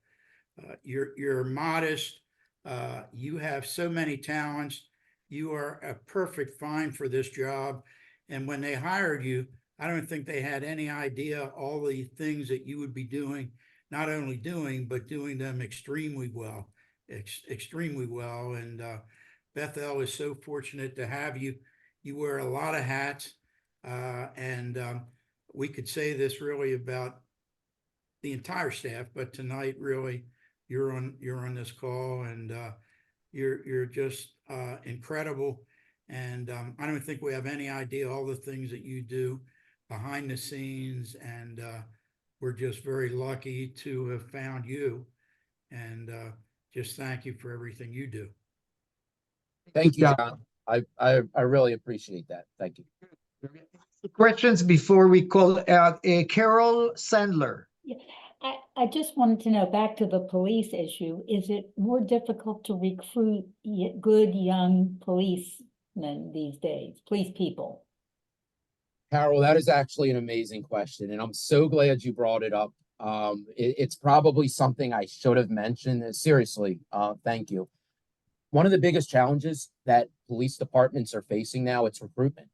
You're modest. You have so many talents. You are a perfect find for this job. And when they hired you, I don't think they had any idea all the things that you would be doing, not only doing, but doing them extremely well, extremely well. And Bethel is so fortunate to have you. You wear a lot of hats, and we could say this really about the entire staff, but tonight really you're on this call, and you're just incredible. And I don't think we have any idea all the things that you do behind the scenes, and we're just very lucky to have found you. And just thank you for everything you do. Thank you, John. I really appreciate that. Thank you. Questions before we call out Carol Sandler. Yeah, I just wanted to know, back to the police issue, is it more difficult to recruit good young policemen these days, police people? Carol, that is actually an amazing question, and I'm so glad you brought it up. It's probably something I should have mentioned. Seriously, thank you. One of the biggest challenges that police departments are facing now, it's recruitment.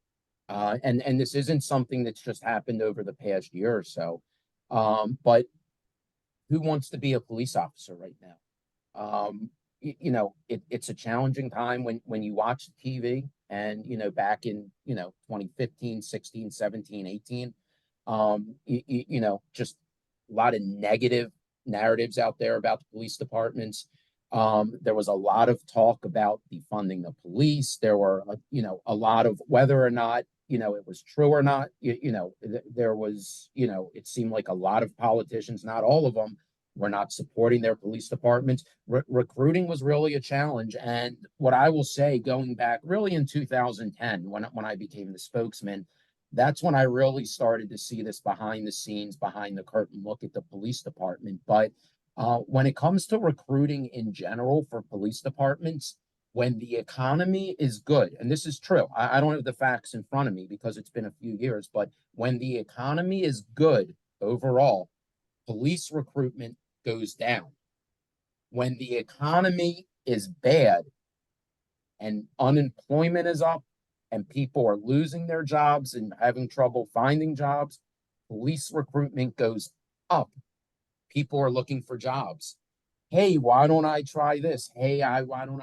And this isn't something that's just happened over the past year or so. But who wants to be a police officer right now? You know, it's a challenging time when you watch TV, and, you know, back in, 2015, 16, 17, 18, you know, just a lot of negative narratives out there about the police departments. There was a lot of talk about defunding the police. There were, a lot of whether or not, it was true or not, there was, it seemed like a lot of politicians, not all of them, were not supporting their police departments. Recruiting was really a challenge. And what I will say, going back really in 2010, when I became the spokesman, that's when I really started to see this behind the scenes, behind the curtain look at the police department. But when it comes to recruiting in general for police departments, when the economy is good, and this is true, I don't have the facts in front of me because it's been a few years, but when the economy is good overall, police recruitment goes down. When the economy is bad and unemployment is up and people are losing their jobs and having trouble finding jobs, police recruitment goes up. People are looking for jobs. Hey, why don't I try this? Hey, why don't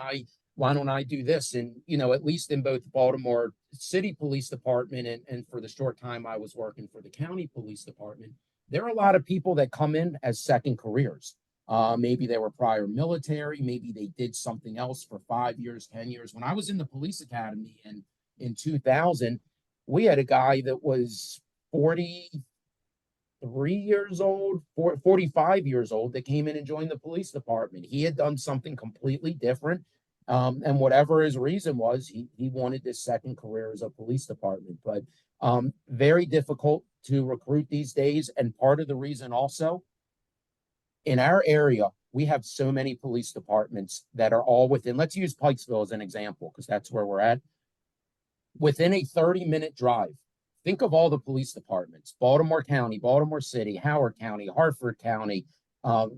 I do this? And, at least in both Baltimore City Police Department and for the short time I was working for the county police department, there are a lot of people that come in as second careers. Maybe they were prior military, maybe they did something else for 5 years, 10 years. When I was in the police academy in 2000, we had a guy that was 43 years old, 45 years old, that came in and joined the police department. He had done something completely different. And whatever his reason was, he wanted this second career as a police department. But very difficult to recruit these days. And part of the reason also, in our area, we have so many police departments that are all within, let's use Pikesville as an example, because that's where we're at. Within a 30-minute drive, think of all the police departments: Baltimore County, Baltimore City, Howard County, Hartford County,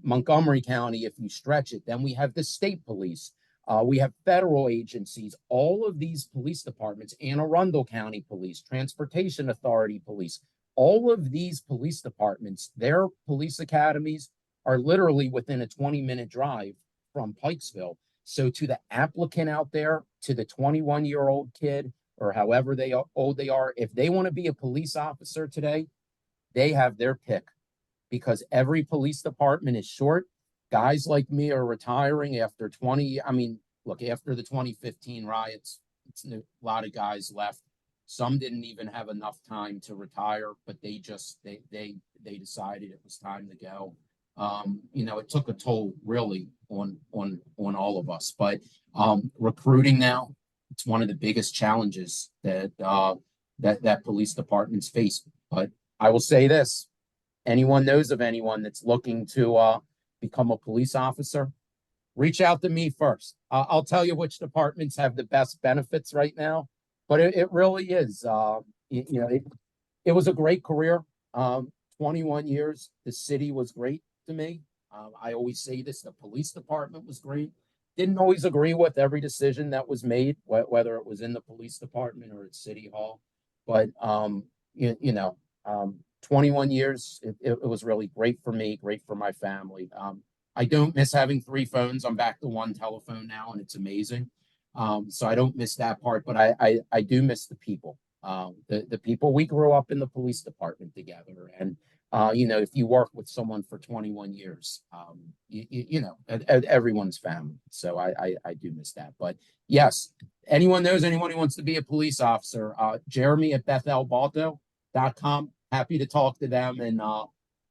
Montgomery County, if you stretch it. Then we have the state police. We have federal agencies. All of these police departments, Anne Arundel County Police, Transportation Authority Police, all of these police departments, their police academies are literally within a 20-minute drive from Pikesville. So to the applicant out there, to the 21-year-old kid, or however old they are, if they want to be a police officer today, they have their pick, because every police department is short. Guys like me are retiring after after the 2015 riots, a lot of guys left. Some didn't even have enough time to retire, but they decided it was time to go. It took a toll really on all of us. But recruiting now, it's one of the biggest challenges that police departments face. But I will say this, anyone knows of anyone that's looking to become a police officer, reach out to me first. I'll tell you which departments have the best benefits right now, but it really is. It was a great career. 21 years. The city was great to me. I always say this, the police department was great. Didn't always agree with every decision that was made, whether it was in the police department or at City Hall. But 21 years, it was really great for me, great for my family. I don't miss having 3 phones. I'm back to 1 telephone now, and it's amazing. So I don't miss that part, but I do miss the people. The people, we grew up in the police department together, and if you work with someone for 21 years, everyone's family. So I do miss that. But yes, anyone knows anyone who wants to be a police officer, Jeremy at bethelbalto.com. Happy to talk to them and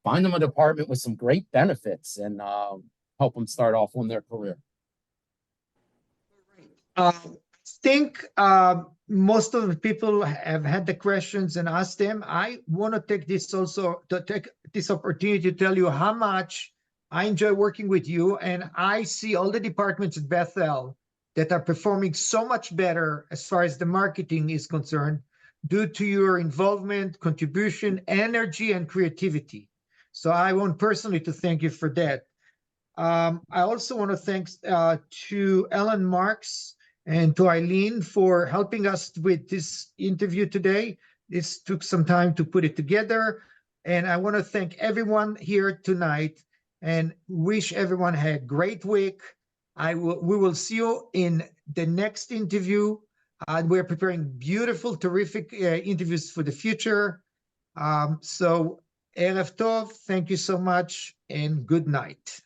find them a department with some great benefits and help them start off on their career. I think most of the people have had the questions and asked them. I want to take this opportunity to tell you how much I enjoy working with you, and I see all the departments at Bethel that are performing so much better as far as the marketing is concerned due to your involvement, contribution, energy, and creativity. So I want personally to thank you for that. I also want to thank to Ellen Marks and to Eileen for helping us with this interview today. This took some time to put it together. And I want to thank everyone here tonight and wish everyone a great week. We will see you in the next interview. We're preparing beautiful, terrific interviews for the future. So, Erev Tov, thank you so much, and good night.